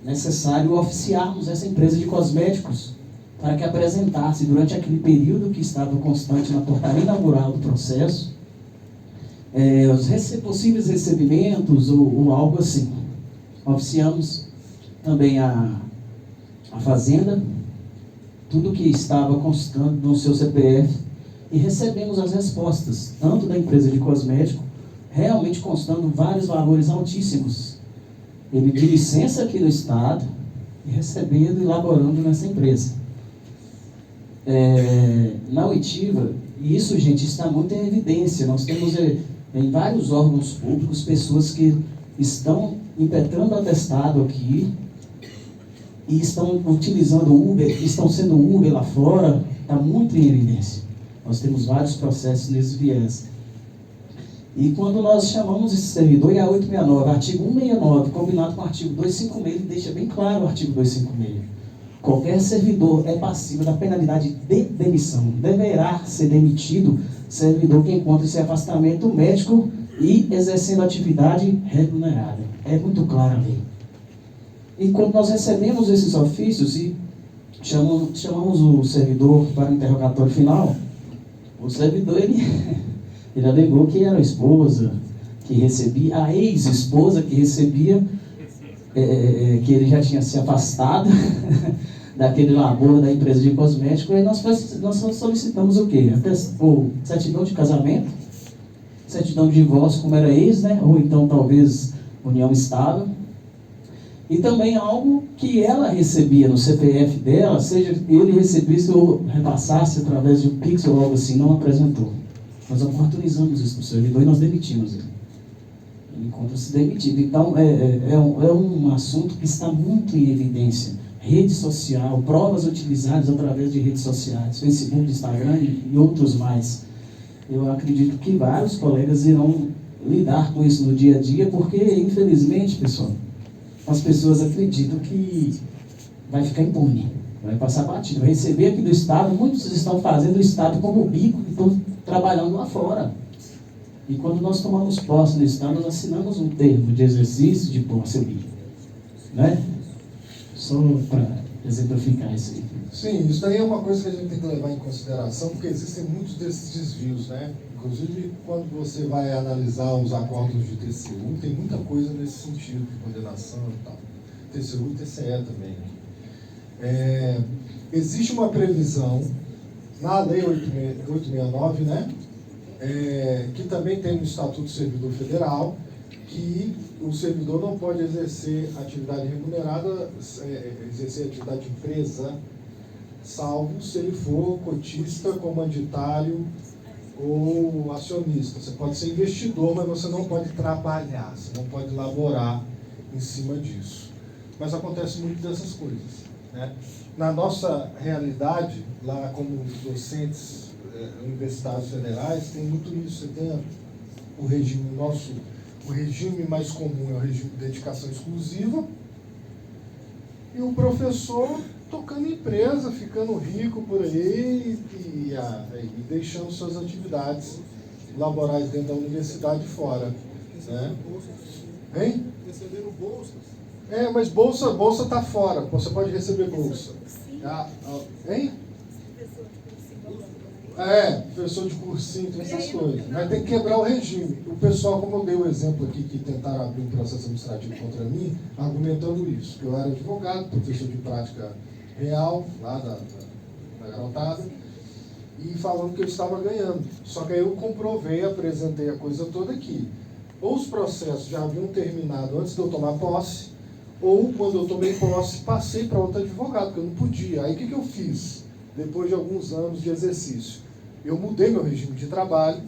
necessário oficiarmos essa empresa de cosméticos para que apresentasse, durante aquele período que estava constante na portaria inaugural do processo, os possíveis recebimentos ou algo assim. Oficiamos também a Fazenda, tudo que estava constando no seu CPF, e recebemos as respostas, tanto da empresa de cosmético, realmente constando vários valores altíssimos. Ele de licença aqui no Estado, e recebendo e laborando nessa empresa. Na oitiva, e isso, gente, está muito em evidência. Nós temos em vários órgãos públicos pessoas que estão impetrando atestado aqui e estão utilizando Uber, estão sendo Uber lá fora. Está muito em evidência. Nós temos vários processos nesse viés. E quando nós chamamos esse servidor, e a 869, artigo 169, combinado com o artigo 256, ele deixa bem claro o artigo 256. Qualquer servidor é passivo da penalidade de demissão. Deverá ser demitido servidor que encontre-se em afastamento médico e exercendo atividade remunerada. É muito clara a lei. E quando nós recebemos esses ofícios e chamamos o servidor para o interrogatório final, o servidor, ele Ele alegou que era a esposa que recebia, a ex-esposa que recebia, que ele já tinha se afastado daquele labor da empresa de cosmético, e nós solicitamos o quê? O certidão de casamento, certidão de divórcio, como era ex, né? Ou então talvez união estável. E também algo que ela recebia no CPF dela, seja ele recebesse ou repassasse através de um Pix ou algo assim, não apresentou. Nós oportunizamos isso no servidor e nós demitimos ele. Ele encontra-se demitido. Então, é um assunto que está muito em evidência. Rede social, provas utilizadas através de redes sociais, Facebook, Instagram e outros mais. Eu acredito que vários colegas irão lidar com isso no dia a dia, porque, infelizmente, pessoal, as pessoas acreditam que vai ficar impune, vai passar batido. Receber aqui do Estado, muitos estão fazendo o Estado como bico e estão trabalhando lá fora. E quando nós tomamos posse no Estado, nós assinamos um termo de exercício de posse bico. Né? Só para exemplificar isso aí. Sim, isso daí é uma coisa que a gente tem que levar em consideração, porque existem muitos desses desvios, né? Inclusive, quando você vai analisar os acordos de TCU, tem muita coisa nesse sentido, de condenação e tal. TCU e TCE também. Existe uma previsão na Lei 869, né? Que também tem no Estatuto do Servidor Federal, que o servidor não pode exercer atividade remunerada, exercer atividade de empresa, salvo se ele for cotista, comanditário ou acionista. Você pode ser investidor, mas você não pode trabalhar, você não pode laborar em cima disso. Mas acontece muito dessas coisas, né? Na nossa realidade, lá como docentes universitários federais, tem muito isso. Você tem o regime nosso, o regime mais comum é o regime de dedicação exclusiva, e o professor tocando empresa, ficando rico por aí e deixando suas atividades laborais dentro da universidade fora, né? Hein? Receberam bolsas. Mas bolsa está fora, você pode receber bolsa. Hein? Professor de cursinho, tem essas coisas. Mas tem que quebrar o regime. O pessoal, como eu dei o exemplo aqui, que tentaram abrir um processo administrativo contra mim, argumentando isso, que eu era advogado, professor de prática real, lá da garotada, e falando que eu estava ganhando. Só que aí eu comprovei, apresentei a coisa toda aqui. Ou os processos já haviam terminado antes de eu tomar posse, ou quando eu tomei posse, passei para outro advogado, porque eu não podia. Aí o que eu fiz? Depois de alguns anos de exercício, eu mudei meu regime de trabalho,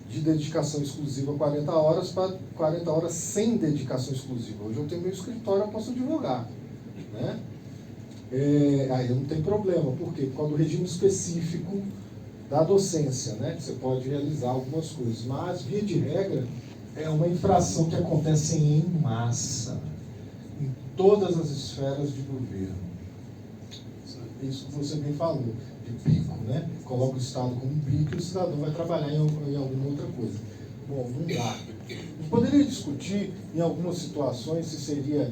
de dedicação exclusiva 40 horas, para 40 horas sem dedicação exclusiva. Hoje eu tenho meu escritório, eu posso advogar, né? Aí não tem problema. Por quê? Por causa do regime específico da docência, né? Que você pode realizar algumas coisas. Mas, via de regra, é uma infração que acontece em massa, em todas as esferas de governo. Isso que você bem falou, de bico, né? Coloca o Estado como bico e o cidadão vai trabalhar em alguma outra coisa. Bom, não dá. Eu poderia discutir em algumas situações se seria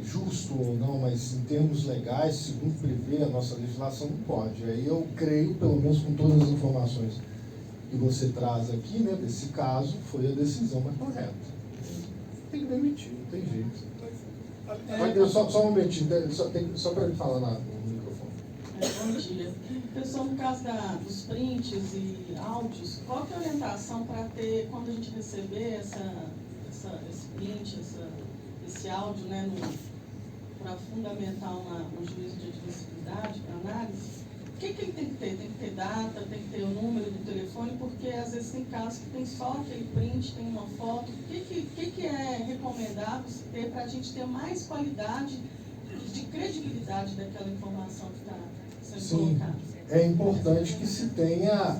justo ou não, mas em termos legais, segundo prevê a nossa legislação, não pode. Aí eu creio, pelo menos com todas as informações que você traz aqui, né, desse caso, foi a decisão mais correta. Tem que demitir, não tem jeito. Só um momentinho, só para ele falar no microfone. Bom dia. Pessoal, no caso dos prints e áudios, qual que é a orientação para ter, quando a gente receber esse print, esse áudio, né, para fundamentar um juízo de admissibilidade, para análise? O que ele tem que ter? Tem que ter data, tem que ter o número do telefone, porque às vezes tem casos que tem só aquele print, tem uma foto. O que é recomendável se ter para a gente ter mais qualidade de credibilidade daquela informação que está sendo colocada? É importante que se tenha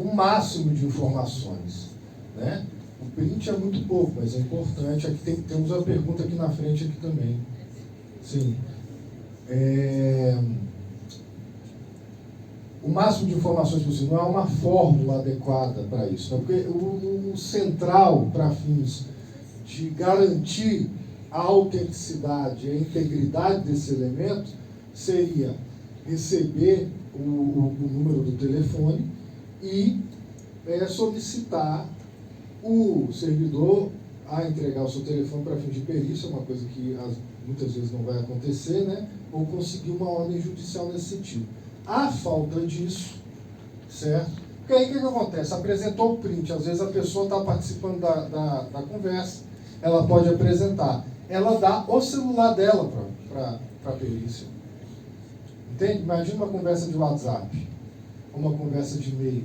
o máximo de informações, né? O print é muito pouco, mas é importante. Aqui temos uma pergunta aqui na frente aqui também. Sim. O máximo de informações possível, não é uma fórmula adequada para isso, né? Porque o central para fins de garantir a autenticidade e a integridade desse elemento seria receber o número do telefone e solicitar o servidor a entregar o seu telefone para fins de perícia, uma coisa que muitas vezes não vai acontecer, né? Ou conseguir uma ordem judicial nesse sentido. A falta disso, certo? Porque aí o que acontece? Apresentou o print, às vezes a pessoa está participando da conversa, ela pode apresentar, ela dá o celular dela para a perícia. Entende? Imagina uma conversa de WhatsApp, uma conversa de e-mail.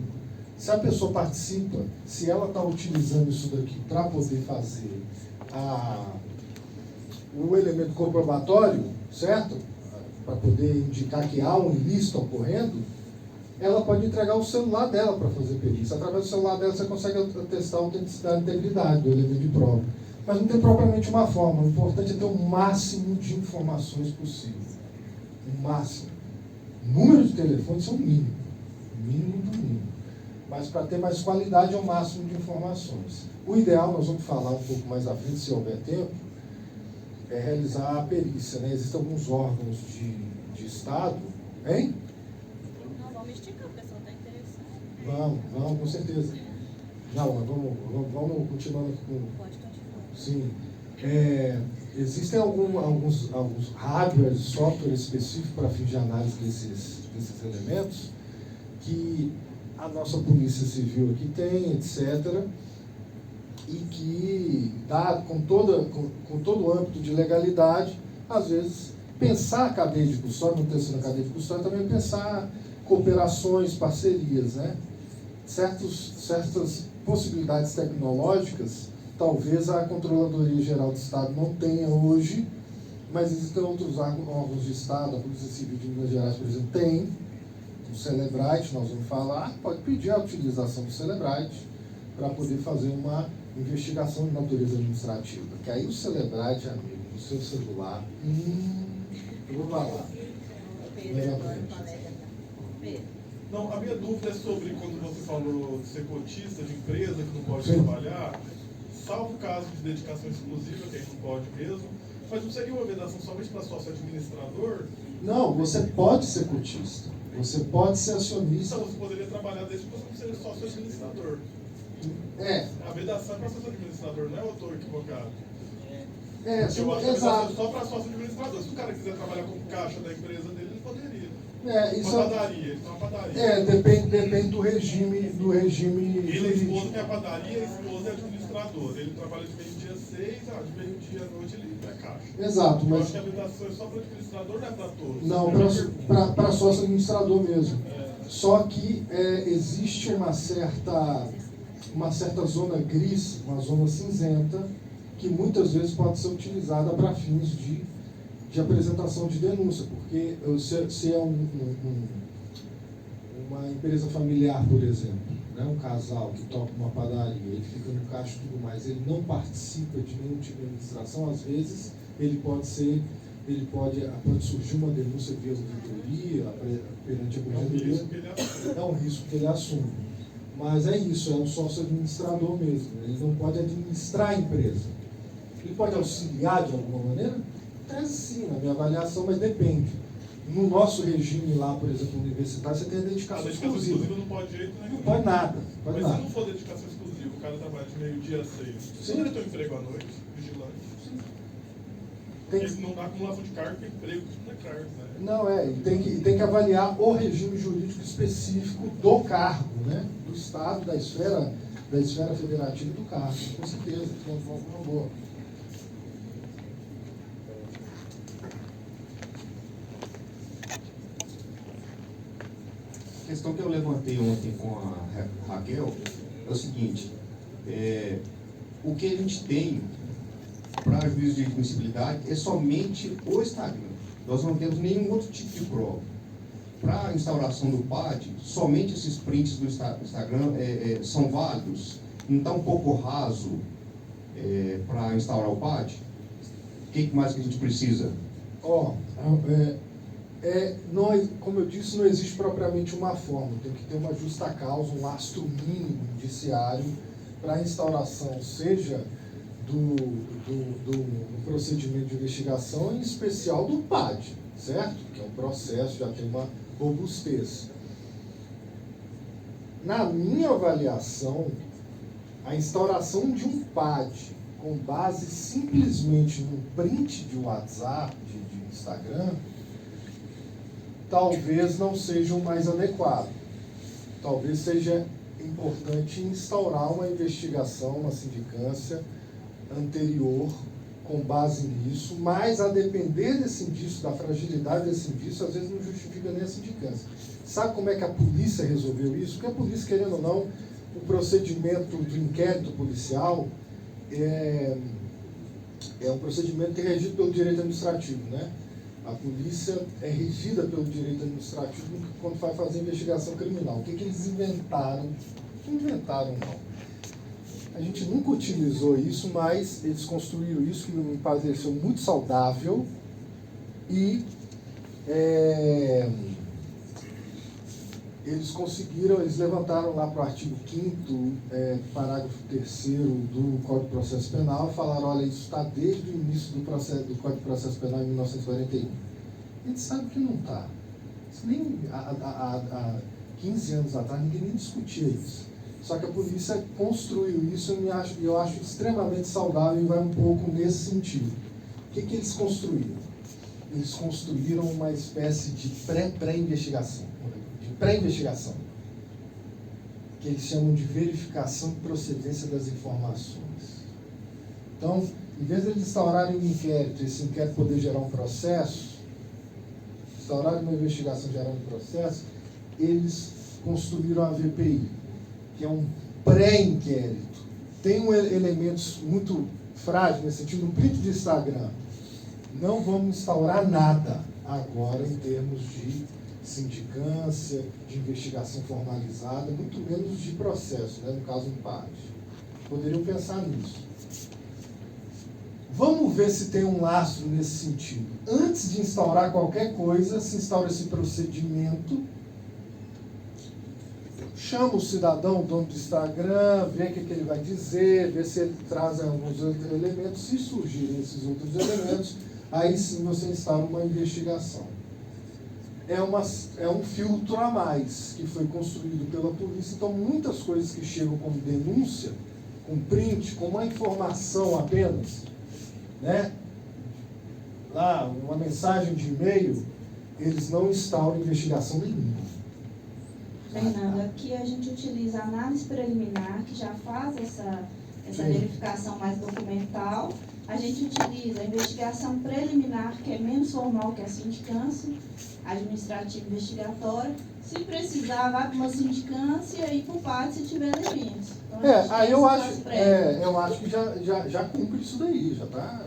Se a pessoa participa, se ela está utilizando isso daqui para poder fazer o elemento comprobatório, certo? Para poder indicar que há um ilícito ocorrendo, ela pode entregar o celular dela para fazer perícia. Através do celular dela você consegue atestar a autenticidade e integridade do elemento de prova. Mas não tem propriamente uma forma. O importante é ter o máximo de informações possível. O máximo. Número de telefones são o mínimo. O mínimo do mínimo. Mas para ter mais qualidade é o máximo de informações. O ideal, nós vamos falar um pouco mais à frente, se houver tempo, é realizar a perícia, né? Existem alguns órgãos de Estado, hein? Não, vamos esticar, o pessoal está interessado. Vamos, com certeza. Não, vamos continuando aqui com... Pode continuar. Sim. Existem alguns hardware, software específico para fins de análise desses elementos, que a nossa Polícia Civil aqui tem, etc., e que dá com todo o âmbito de legalidade, às vezes, pensar a cadeia de custódia, não pensando na cadeia de custódia, também pensar cooperações, parcerias, né? Certas possibilidades tecnológicas, talvez a Controladoria Geral do Estado não tenha hoje, mas existem outros órgãos de Estado, a Polícia Civil de Minas Gerais, por exemplo, tem o Celebrite, nós vamos falar, pode pedir a utilização do Celebrite para poder fazer uma investigação de natureza administrativa. Que aí o Celebrite, amigo, no seu celular, eu vou falar. Não, a minha dúvida é sobre quando você falou de ser cotista de empresa que não pode trabalhar, salvo caso de dedicação exclusiva, que aí não pode mesmo, mas não seria uma vedação somente para sócio administrador? Não, você pode ser cotista, você pode ser acionista. Então você poderia trabalhar desde que você não seja sócio administrador. A vedação é para sócio administrador, não é? Eu estou equivocado? Eu acho que a vedação é só para sócio administrador. Se o cara quiser trabalhar como caixa da empresa dele, ele poderia. Uma padaria, ele tem uma padaria. Depende do regime Ele é esposo que é a padaria, a esposa é administrador. Ele trabalha de meio-dia 6, de meio-dia à noite ele é caixa. Exato, mas... Eu acho que a vedação é só para administrador, não é para todos. Não, para sócio administrador mesmo. Só que existe uma certa zona gris, uma zona cinzenta, que muitas vezes pode ser utilizada para fins de apresentação de denúncia, porque se é uma empresa familiar, por exemplo, né, um casal que toca uma padaria, ele fica no caixa e tudo mais, ele não participa de nenhum tipo de administração, às vezes pode surgir uma denúncia via auditoria, perante a corregedoria. É um risco que ele assume. Mas é isso, é um sócio administrador mesmo. Ele não pode administrar a empresa. Ele pode auxiliar de alguma maneira? Sim, na minha avaliação, mas depende. No nosso regime lá, por exemplo, universitário, você tem a dedicação exclusiva. Não pode de jeito nenhum. Não pode nada. Mas se não for dedicação exclusiva, o cara trabalha de meio-dia a 6. Você poderia ter um emprego à noite, vigilante? Sim. Não dá acumulação de cargo, porque emprego não é cargo, né? Não, tem que avaliar o regime jurídico específico do cargo, né? Do Estado, da esfera federativa do cargo. Com certeza, uma boa. A questão que eu levantei ontem com a Raquel é o seguinte, o que a gente tem para juízo de admissibilidade é somente o Instagram. Nós não temos nenhum outro tipo de prova. Para a instauração do PAD, somente esses prints do Instagram são válidos. Não está um pouco raso para instaurar o PAD? O que mais que a gente precisa? Como eu disse, não existe propriamente uma forma, tem que ter uma justa causa, um lastro mínimo indiciário para a instauração, seja do procedimento de investigação, em especial do PAD, certo? Que é um processo, já tem uma robustez. Na minha avaliação, a instauração de um PAD com base simplesmente num print de WhatsApp, de Instagram, talvez não seja o mais adequado. Talvez seja importante instaurar uma investigação, uma sindicância anterior com base nisso, mas a depender desse indício, da fragilidade desse indício, às vezes não justifica nem a sindicância. Sabe como é que a polícia resolveu isso? Porque a polícia, querendo ou não, o procedimento de inquérito policial é um procedimento que é regido pelo direito administrativo, né? A polícia é regida pelo direito administrativo quando vai fazer investigação criminal. O que eles inventaram? Não inventaram, não. A gente nunca utilizou isso, mas eles construíram isso, que me pareceu muito saudável, e eles levantaram lá para o artigo 5º, parágrafo 3º do Código de Processo Penal, falaram, olha, isso está desde o início do Código de Processo Penal em 1941. A gente sabe que não está. Nem há 15 anos atrás ninguém nem discutia isso. Só que a polícia construiu isso e eu acho extremamente saudável e vai um pouco nesse sentido. O que eles construíram? Eles construíram uma espécie de pré-investigação, que eles chamam de verificação de procedência das informações. Então, em vez de eles instaurarem um inquérito, esse inquérito poder gerar um processo, instaurarem uma investigação gerando um processo, eles construíram a VPI, que é um pré-inquérito. Tem elementos muito frágeis nesse sentido, um print de Instagram. Não vamos instaurar nada agora em termos de sindicância, de investigação formalizada, muito menos de processo, né? No caso um PAD. Poderiam pensar nisso. Vamos ver se tem um lastro nesse sentido. Antes de instaurar qualquer coisa, se instaura esse procedimento, chama o cidadão, o dono do Instagram, vê o que ele vai dizer, vê se ele traz alguns outros elementos. Se surgirem esses outros elementos, aí sim você instaura uma investigação. É um filtro a mais que foi construído pela polícia. Então, muitas coisas que chegam como denúncia, com print, com uma informação apenas, né? Lá, uma mensagem de e-mail, eles não instauram investigação nenhuma. Fernando, aqui a gente utiliza a análise preliminar, que já faz essa verificação mais documental. A gente utiliza a investigação preliminar, que é menos formal que a sindicância, administrativa investigatória. Se precisar, vai para uma sindicância e para o PAD se tiver elementos. Então, eu acho que já cumpre isso daí, já está.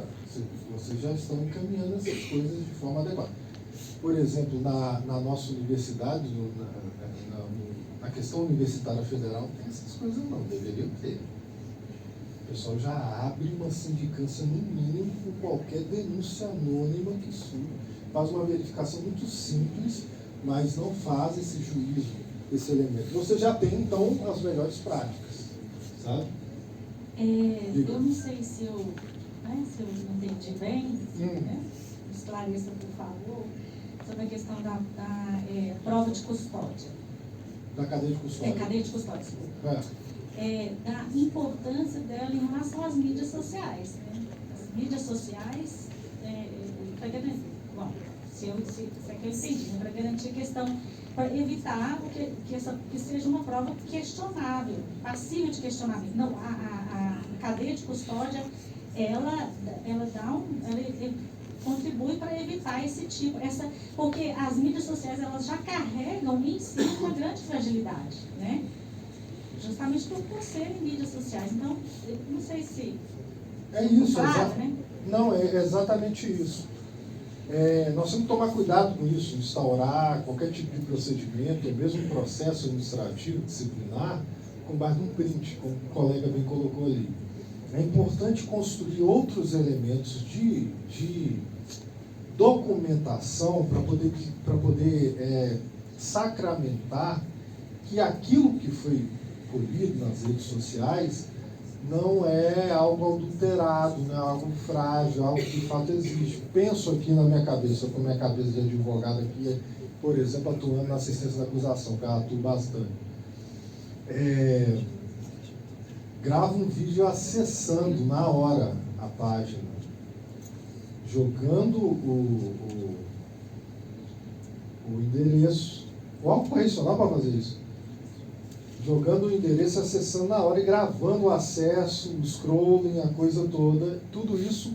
Vocês já estão encaminhando essas coisas de forma adequada. Por exemplo, na nossa universidade, na questão universitária federal, não tem essas coisas não, deveriam ter. O pessoal já abre uma sindicância no mínimo com qualquer denúncia anônima que surja. Faz uma verificação muito simples, mas não faz esse juízo, esse elemento. Você já tem, então, as melhores práticas, sabe? Eu não sei se eu entendi bem, né? Esclareça, por favor, sobre a questão da prova de custódia. Da cadeia de custódia. Cadeia de custódia, desculpa. Da importância dela em relação às mídias sociais. Né? As mídias sociais, para garantir, bom, se é que eu entendi, para garantir a questão, para evitar que seja uma prova questionável, passível de questionamento. Não, a cadeia de custódia, ela contribui para evitar esse tipo, porque as mídias sociais, elas já carregam em si uma grande fragilidade, né? Justamente por serem mídias sociais. Então, eu não sei se... É isso, né? Não, é exatamente isso. Nós temos que tomar cuidado com isso, instaurar qualquer tipo de procedimento, ou mesmo um processo administrativo, disciplinar, com base num print, como o colega bem colocou ali. É importante construir outros elementos de documentação para poder sacramentar que aquilo que foi colhido nas redes sociais não é algo adulterado, não é algo frágil, algo que de fato existe. Penso aqui na minha cabeça, com a minha cabeça de advogado aqui, por exemplo, atuando na assistência da acusação, que eu atuo bastante. grava um vídeo acessando na hora a página, jogando o endereço. O órgão correcional para fazer isso. Jogando o endereço, acessando na hora e gravando o acesso, o scrolling, a coisa toda. Tudo isso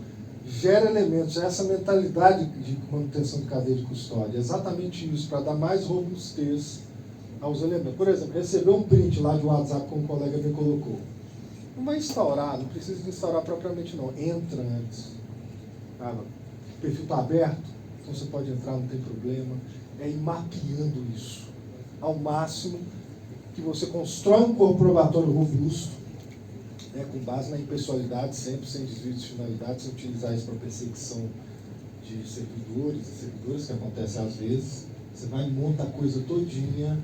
gera elementos, essa mentalidade de manutenção de cadeia de custódia. Exatamente isso, para dar mais robustez aos elementos. Por exemplo, recebeu um print lá de WhatsApp, como o colega me colocou. Não vai instaurar, não precisa de instaurar propriamente não. Entra antes. Tá? O perfil está aberto, então você pode entrar, não tem problema. É ir mapeando isso ao máximo, que você constrói um corpo probatório robusto, né, com base na impessoalidade, sempre sem desvio de finalidade, sem utilizar isso para perseguição de servidores e servidoras, que acontece às vezes. Você vai e monta a coisa todinha,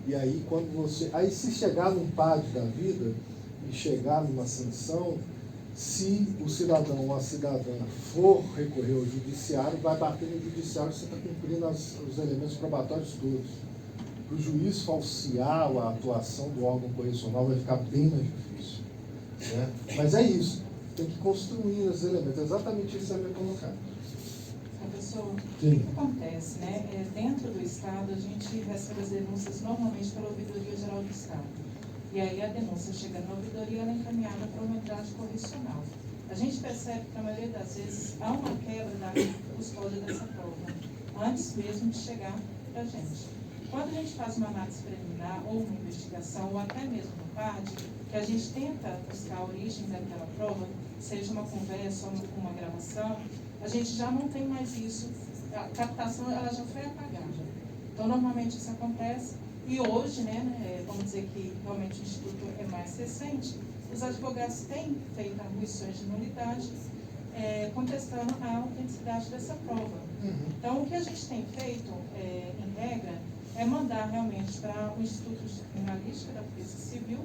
e aí quando você... Aí se chegar num PAD da vida, e chegar numa sanção, se o cidadão ou a cidadã for recorrer ao judiciário, vai bater no judiciário, você está cumprindo os elementos probatórios todos. Para o juiz falsear a atuação do órgão correcional vai ficar bem mais difícil. Né? Mas é isso, tem que construir esses elementos, exatamente isso que você vai colocar. Professor, o Sim. que acontece, né? Dentro do Estado, a gente recebe as denúncias normalmente pela Ouvidoria Geral do Estado. E aí a denúncia chega na ouvidoria, ela é encaminhada para uma unidade correcional. A gente percebe que, na maioria das vezes, há uma quebra da custódia dessa prova, antes mesmo de chegar para a gente. Quando a gente faz uma análise preliminar, ou uma investigação, ou até mesmo no PAD, que a gente tenta buscar a origem daquela prova, seja uma conversa ou uma gravação, a gente já não tem mais isso. A captação ela já foi apagada. Então, normalmente isso acontece. E hoje, né, vamos dizer que realmente o Instituto é mais recente, os advogados têm feito arguições de nulidade, contestando a autenticidade dessa prova. Então, o que a gente tem feito, em regra, é mandar realmente para o Instituto de Criminalística da Polícia Civil,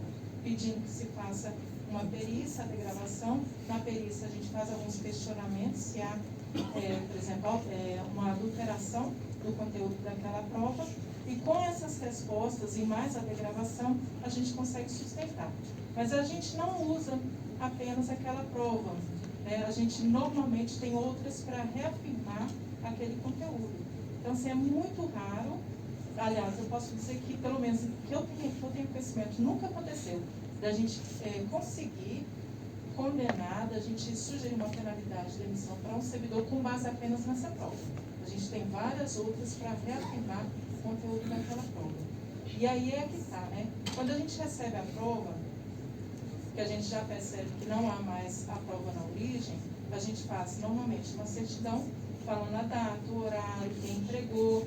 pedindo que se faça uma perícia de gravação. Na perícia, a gente faz alguns questionamentos, se há, por exemplo, uma adulteração do conteúdo daquela prova. E com essas respostas e mais a degravação, a gente consegue sustentar. Mas a gente não usa apenas aquela prova. Né? A gente normalmente tem outras para reafirmar aquele conteúdo. Então, assim, é muito raro. Aliás, eu posso dizer que, pelo menos, que eu tenho conhecimento, nunca aconteceu da gente conseguir condenar, da gente sugerir uma penalidade de demissão para um servidor com base apenas nessa prova. A gente tem várias outras para reafirmar o conteúdo daquela prova. E aí é que está, né? Quando a gente recebe a prova, que a gente já percebe que não há mais a prova na origem, a gente faz normalmente uma certidão falando a data, o horário, quem entregou,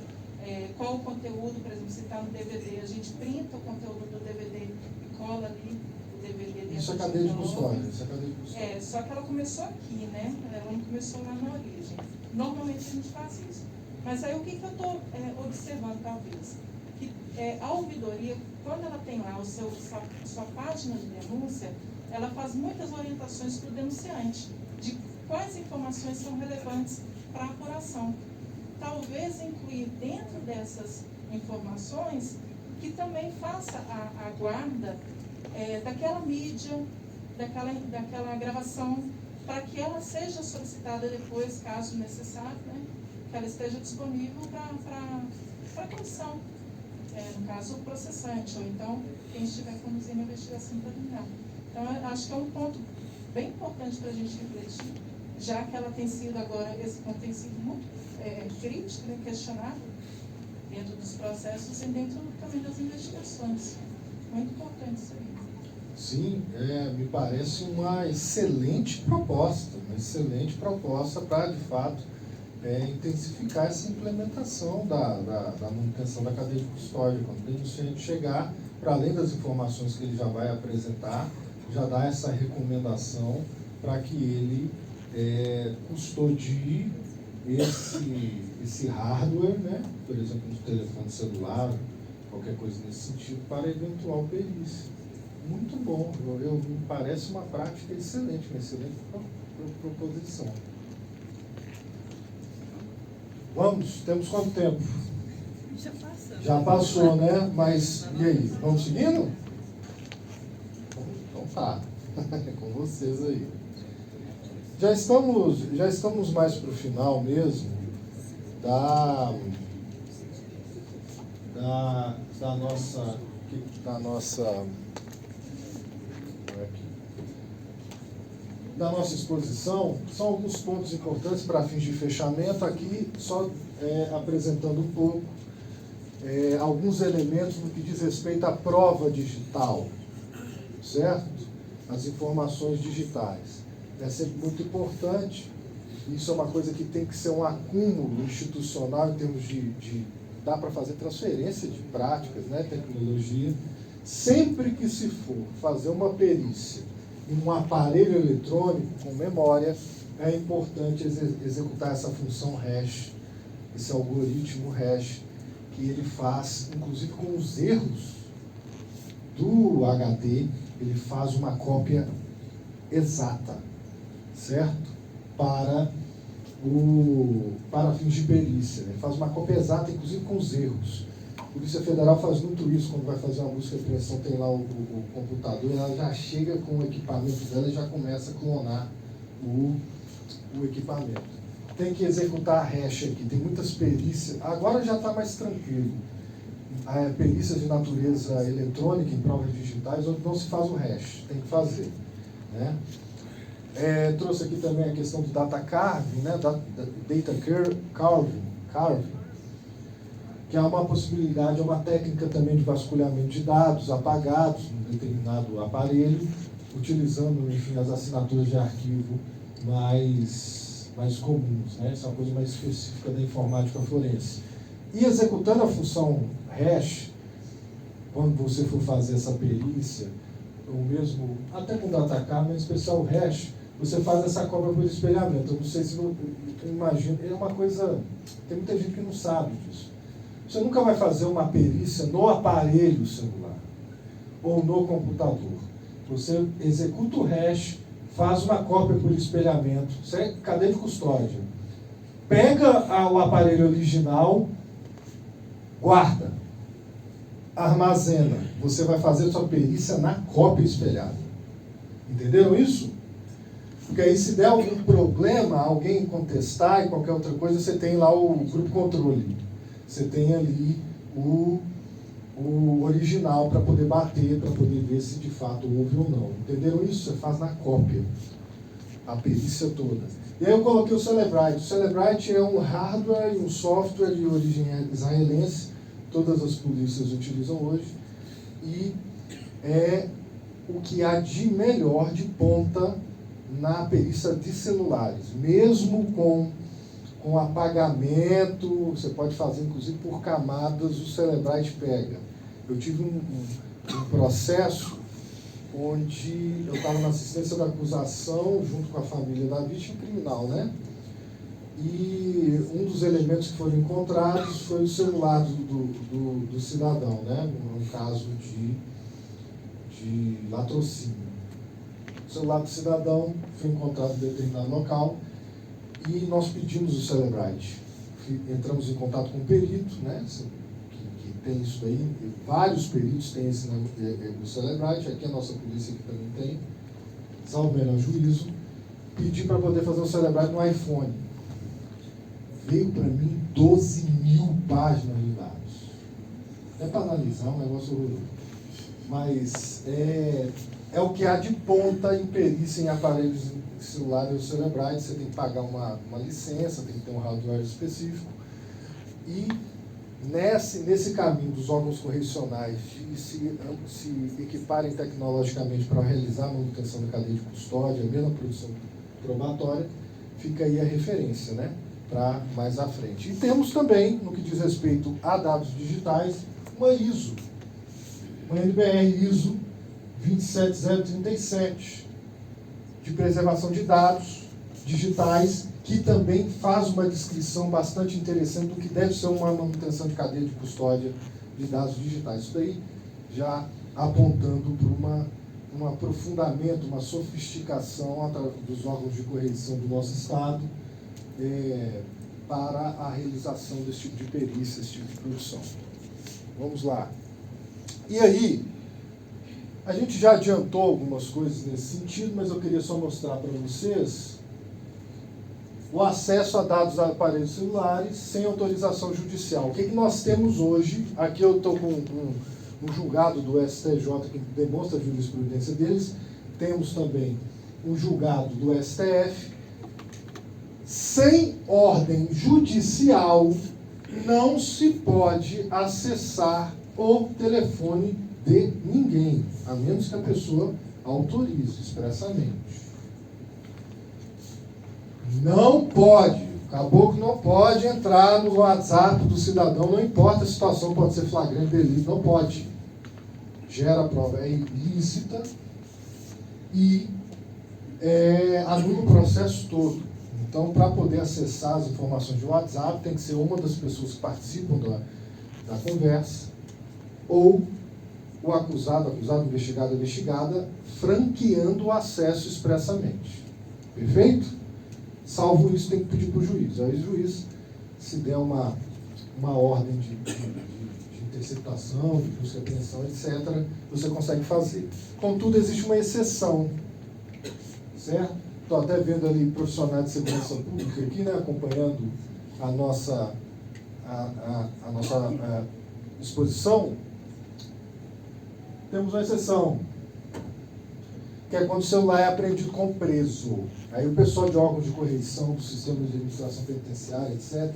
qual o conteúdo. Por exemplo, se está no DVD, a gente printa o conteúdo do DVD e cola ali o DVD dentro. Isso é cadeia de custódia. Isso é cadeia de custódia. Só que ela começou aqui, né? Ela não começou lá na origem. Normalmente a gente faz isso. Mas aí o que eu estou observando, talvez? Que a ouvidoria, quando ela tem lá sua página de denúncia, ela faz muitas orientações para o denunciante de quais informações são relevantes para a apuração. Talvez incluir dentro dessas informações que também faça a guarda daquela mídia, daquela gravação, para que ela seja solicitada depois, caso necessário, né? Que ela esteja disponível para a comissão, no caso o processante, ou então quem estiver conduzindo a investigação preliminar. Então, eu acho que é um ponto bem importante para a gente refletir, já que ela tem sido agora, esse ponto tem sido muito crítico, né, questionado dentro dos processos e dentro também das investigações. Muito importante isso aí. Sim, me parece uma excelente proposta para, de fato, intensificar essa implementação da manutenção da cadeia de custódia. Quando o denunciante chegar, para além das informações que ele já vai apresentar, já dá essa recomendação para que ele custodie esse hardware, né? Por exemplo, no telefone celular, qualquer coisa nesse sentido, para eventual perícia. Muito bom, me parece uma prática excelente, uma excelente proposição. Vamos, temos quanto tempo? Já passou. Já passou, né? Mas, e aí, vamos seguindo? tá. É com vocês aí. Já estamos mais para o final mesmo da nossa exposição. São alguns pontos importantes para fins de fechamento. Aqui, só apresentando um pouco alguns elementos no que diz respeito à prova digital, certo? As informações digitais. É sempre muito importante. Isso é uma coisa que tem que ser um acúmulo institucional em termos de dá para fazer transferência de práticas, né, tecnologia. Sempre que se for fazer uma perícia em um aparelho eletrônico com memória, é importante executar essa função hash, esse algoritmo hash, que ele faz, inclusive com os erros do HD, ele faz uma cópia exata, certo? Para fins de perícia, né? Faz uma cópia exata, inclusive com os erros. A Polícia Federal faz muito isso quando vai fazer uma busca e apreensão, tem lá o computador, e ela já chega com o equipamento dela e já começa a clonar o equipamento. Tem que executar a hash aqui, tem muitas perícias, agora já está mais tranquilo. Perícias de natureza eletrônica em provas digitais, onde não se faz o hash, tem que fazer, né? Trouxe aqui também a questão do data carving, né? Data carving, que é uma possibilidade, é uma técnica também de vasculhamento de dados apagados em determinado aparelho, utilizando, enfim, as assinaturas de arquivo mais comuns, né? Isso é uma coisa mais específica da informática forense. E executando a função hash, quando você for fazer essa perícia, ou mesmo, até com datacar, mas em especial o hash, você faz essa cópia por espelhamento. Eu não sei se eu imagino, é uma coisa, tem muita gente que não sabe disso. Você nunca vai fazer uma perícia no aparelho celular ou no computador. Você executa o hash, faz uma cópia por espelhamento, isso é cadeia de custódia. Pega o aparelho original, guarda, armazena. Você vai fazer a sua perícia na cópia espelhada. Entenderam isso? Porque aí, se der algum problema, alguém contestar e qualquer outra coisa, você tem lá o grupo controle. Você tem ali o original para poder bater, para poder ver se de fato houve ou não. Entenderam isso? Você faz na cópia, a perícia toda. E aí eu coloquei o Cellebrite. O Cellebrite é um hardware e um software de origem israelense, todas as polícias utilizam hoje, e é o que há de melhor, de ponta, na perícia de celulares. Mesmo com apagamento, você pode fazer inclusive por camadas, o Cellebrite pega. Eu tive um processo onde eu estava na assistência da acusação junto com a família da vítima criminal, né? E um dos elementos que foram encontrados foi o celular do cidadão, né? No caso de latrocínio. O celular do cidadão foi encontrado em determinado local e nós pedimos o Cellebrite. Entramos em contato com o perito, né? Que tem isso daí, vários peritos têm esse o Cellebrite, aqui a nossa polícia aqui também tem, salvo melhor juízo. Pedi para poder fazer o Cellebrite no iPhone. Veio para mim 12.000 páginas de dados. É para analisar, um negócio horroroso. Mas é o que há de ponta em perícia em aparelhos celulares ou Cellebrite. Você tem que pagar uma licença, tem que ter um hardware específico. E nesse caminho dos órgãos correcionais de se equiparem tecnologicamente para realizar a manutenção da cadeia de custódia, mesmo a produção probatória, fica aí a referência, né? Para mais à frente. E temos também, no que diz respeito a dados digitais, uma ISO, uma NBR ISO 27037, de preservação de dados digitais, que também faz uma descrição bastante interessante do que deve ser uma manutenção de cadeia de custódia de dados digitais. Isso daí já apontando para um aprofundamento, uma sofisticação dos órgãos de correção do nosso Estado, para a realização desse tipo de perícia, esse tipo de produção. Vamos lá. E aí, A gente já adiantou algumas coisas nesse sentido, mas eu queria só mostrar para vocês o acesso a dados a aparelhos celulares sem autorização judicial. O que nós temos hoje? Aqui eu estou com um julgado do STJ que demonstra a jurisprudência deles. Temos também um julgado do STF. Sem ordem judicial, não se pode acessar o telefone de ninguém, a menos que a pessoa autorize expressamente. Não pode, o caboclo não pode entrar no WhatsApp do cidadão, não importa a situação, pode ser flagrante delito, não pode. Gera prova, é ilícita e anula o processo todo. Então, para poder acessar as informações de WhatsApp, tem que ser uma das pessoas que participam da conversa, ou o acusado, investigado, investigada, franqueando o acesso expressamente. Perfeito? Salvo isso, tem que pedir para o juiz. Aí o juiz, se der uma ordem de interceptação, de busca de apreensão, etc., você consegue fazer. Contudo, existe uma exceção, certo? Estou até vendo ali profissionais de segurança pública aqui, né, acompanhando a nossa exposição. Temos uma exceção, que é quando o celular é apreendido com preso. Aí o pessoal de órgãos de correição, do sistema de administração penitenciária, etc.,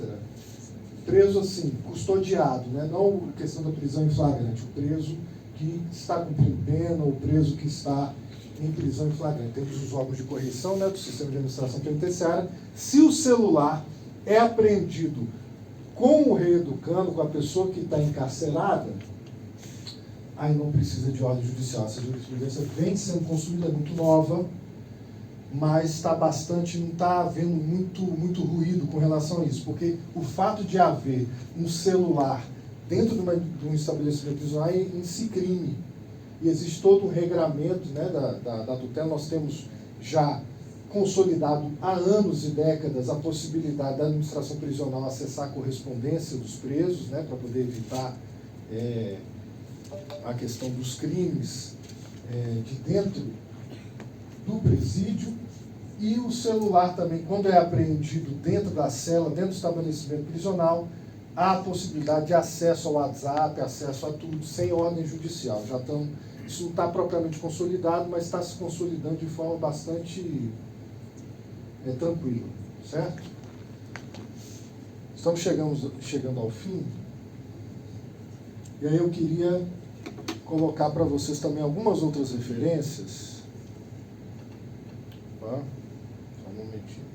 preso assim, custodiado, né? Não questão da prisão em flagrante, o preso que está cumprindo pena, ou o preso que está em prisão em flagrante. Temos os órgãos de correição, né, do sistema de administração penitenciária. Se o celular é apreendido com o reeducando, com a pessoa que está encarcerada, aí não precisa de ordem judicial. Essa jurisprudência vem sendo construída, é muito nova, mas está bastante, não está havendo muito ruído com relação a isso, porque o fato de haver um celular dentro de um estabelecimento prisional é em si crime. E existe todo um regramento, né, da tutela. Nós temos já consolidado há anos e décadas a possibilidade da administração prisional acessar a correspondência dos presos, né, para poder evitar a questão dos crimes de dentro do presídio. E o celular também, quando é apreendido dentro da cela, dentro do estabelecimento prisional, há a possibilidade de acesso ao WhatsApp, acesso a tudo, sem ordem judicial. Isso não está propriamente consolidado, mas está se consolidando de forma bastante tranquila, certo? Estamos chegando ao fim. E aí eu queria colocar para vocês também algumas outras referências. Opa, só um momentinho.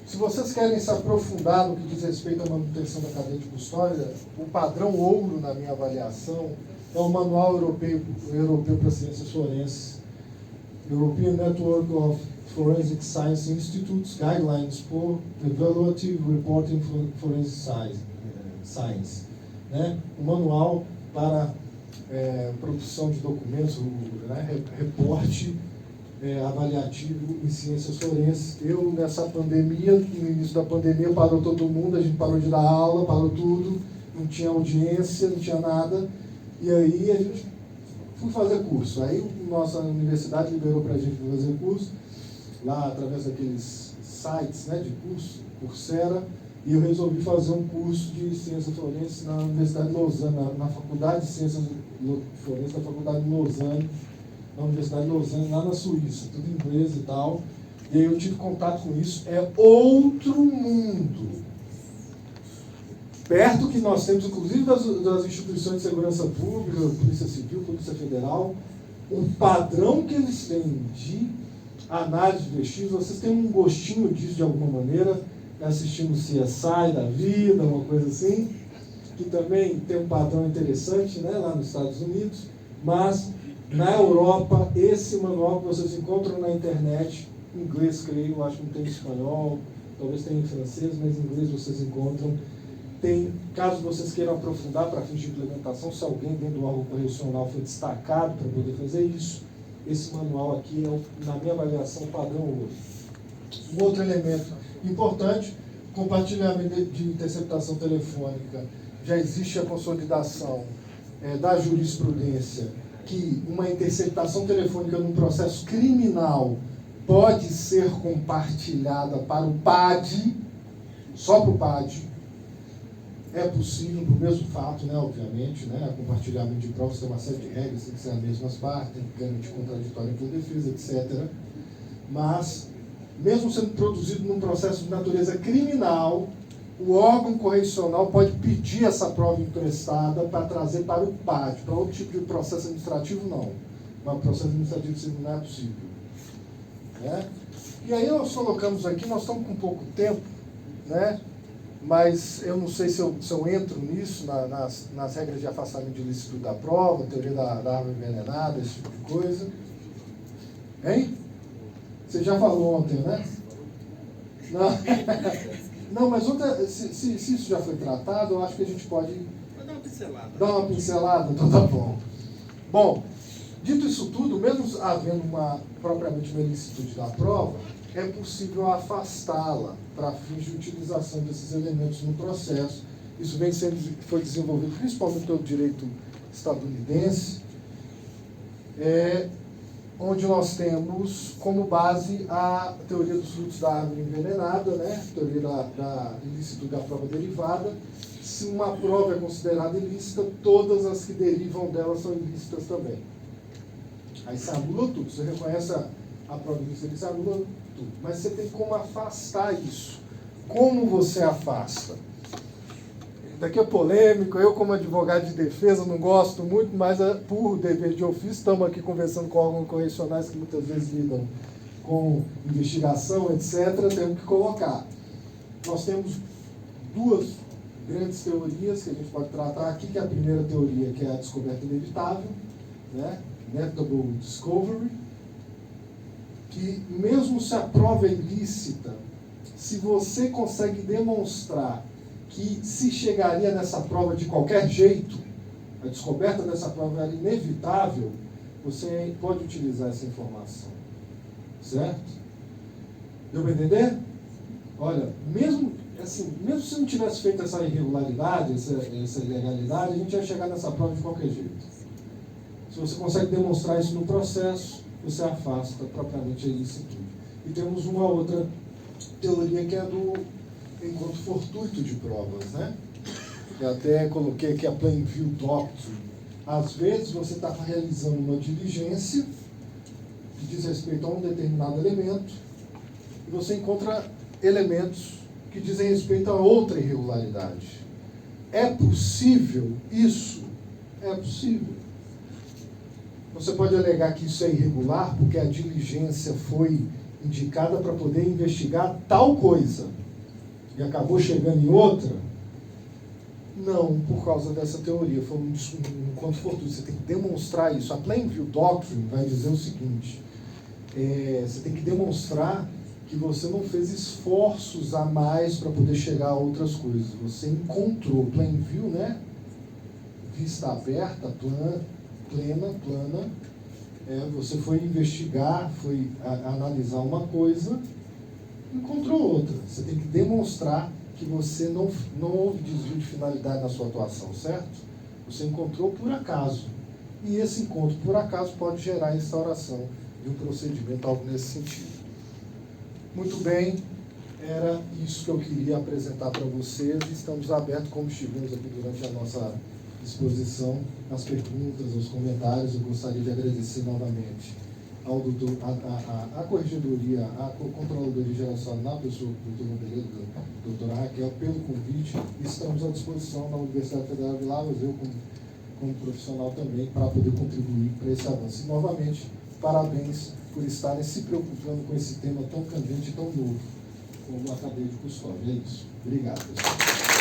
Se vocês querem se aprofundar no que diz respeito à manutenção da cadeia de custódia, o padrão ouro, na minha avaliação, é o Manual Europeu para Ciências Forenses, European Network of Forensic Science Institutes, Guidelines for Evaluative Reporting for Forensic Science, né? Um manual para produção de documentos, né? Reporte avaliativo em ciências forenses. Eu, nessa pandemia, no início da pandemia, parou todo mundo, a gente parou de dar aula, parou tudo, não tinha audiência, não tinha nada, e aí a gente foi fazer curso. Aí nossa universidade liberou para a gente fazer curso, lá através daqueles sites, né, de curso, Coursera, e eu resolvi fazer um curso de ciências forenses na Universidade de Lausanne, na Faculdade de Ciências Forenses da Faculdade de Lausanne, na Universidade de Lausanne, lá na Suíça, tudo em inglês e tal. E aí eu tive contato com isso. É outro mundo. Perto que nós temos, inclusive das instituições de segurança pública, Polícia Civil, Polícia Federal, o padrão que eles têm de análise de vestígios, vocês têm um gostinho disso de alguma maneira, assistindo o CSI da vida, uma coisa assim, que também tem um padrão interessante, né, lá nos Estados Unidos, mas na Europa, esse manual que vocês encontram na internet, em inglês, creio, acho que não tem em espanhol, talvez tenha em francês, mas em inglês vocês encontram. Tem, caso vocês queiram aprofundar para fins de implementação, se alguém dentro do órgão correcional foi destacado para poder fazer isso, esse manual aqui é, na minha avaliação, padrão ouro. Um outro elemento importante, compartilhamento de interceptação telefônica já existe a consolidação da jurisprudência que uma interceptação telefônica num processo criminal pode ser compartilhada para o PAD, só para o PAD. É possível, para o mesmo fato, né, obviamente, né, compartilhamento de provas tem uma série de regras, tem que ser as mesmas partes, tem que garantir contraditório por defesa, etc. Mas, mesmo sendo produzido num processo de natureza criminal, o órgão correcional pode pedir essa prova emprestada para trazer para o PAD. Para outro tipo de processo administrativo, não. Mas processo administrativo civil não é possível. Né? E aí nós colocamos aqui, nós estamos com pouco tempo, né? Mas eu não sei se eu entro nisso, nas regras de afastamento de ilícito da prova, teoria da arma envenenada, esse tipo de coisa. Hein? Você já falou ontem, né? Não, não, mas outra, se isso já foi tratado, eu acho que a gente pode dar uma pincelada. Dar uma pincelada? Então tá bom. Bom, dito isso tudo, mesmo havendo propriamente uma ilicitude da prova, é possível afastá-la para fins de utilização desses elementos no processo. Isso foi desenvolvido principalmente pelo direito estadunidense, onde nós temos como base a teoria dos frutos da árvore envenenada, né? Teoria da ilicitude da prova derivada. Se uma prova é considerada ilícita, todas as que derivam dela são ilícitas também. Aí você anula tudo, você reconhece a prova ilícita, você anula tudo. Mas você tem como afastar isso. Como você afasta? Daqui é polêmico, eu como advogado de defesa não gosto muito, mas por dever de ofício, estamos aqui conversando com órgãos correcionais que muitas vezes lidam com investigação, etc., temos que colocar. Nós temos duas grandes teorias que a gente pode tratar aqui, que é a primeira teoria, que é a descoberta inevitável, né? Inevitable Discovery, que mesmo se a prova é ilícita, se você consegue demonstrar que se chegaria nessa prova de qualquer jeito, a descoberta dessa prova era inevitável, você pode utilizar essa informação. Certo? Deu para entender? Olha, mesmo se não tivesse feito essa irregularidade, essa ilegalidade, a gente ia chegar nessa prova de qualquer jeito. Se você consegue demonstrar isso no processo, você afasta propriamente a ilicitude. E temos uma outra teoria que é do encontro fortuito de provas, né? Eu até coloquei aqui a Plain View Doctrine. Às vezes você está realizando uma diligência que diz respeito a um determinado elemento e você encontra elementos que dizem respeito a outra irregularidade. É possível isso? É possível. Você pode alegar que isso é irregular porque a diligência foi indicada para poder investigar tal coisa e acabou chegando em outra? Não, por causa dessa teoria. Foi um encontro fortuito. Você tem que demonstrar isso. A Plain View Doctrine vai dizer o seguinte: você tem que demonstrar que você não fez esforços a mais para poder chegar a outras coisas. Você encontrou Plain View, né? Vista aberta, plana. Você foi investigar, foi analisar uma coisa, encontrou outra. Você tem que demonstrar que você não houve desvio de finalidade na sua atuação, certo? Você encontrou por acaso. E esse encontro por acaso pode gerar a instauração de um procedimento, algo nesse sentido. Muito bem, era isso que eu queria apresentar para vocês. Estamos abertos, como estivemos aqui durante a nossa exposição, as perguntas, os comentários. Eu gostaria de agradecer novamente ao doutor, a Corregedoria, a Controladoria Geral na pessoa do doutor Moreira, da doutora Raquel, pelo convite. Estamos à disposição na Universidade Federal de Lavras, eu como profissional também, para poder contribuir para esse avanço. E, novamente, parabéns por estarem se preocupando com esse tema tão candente e tão novo como a cadeia de custódia. É isso. Obrigado, pessoal.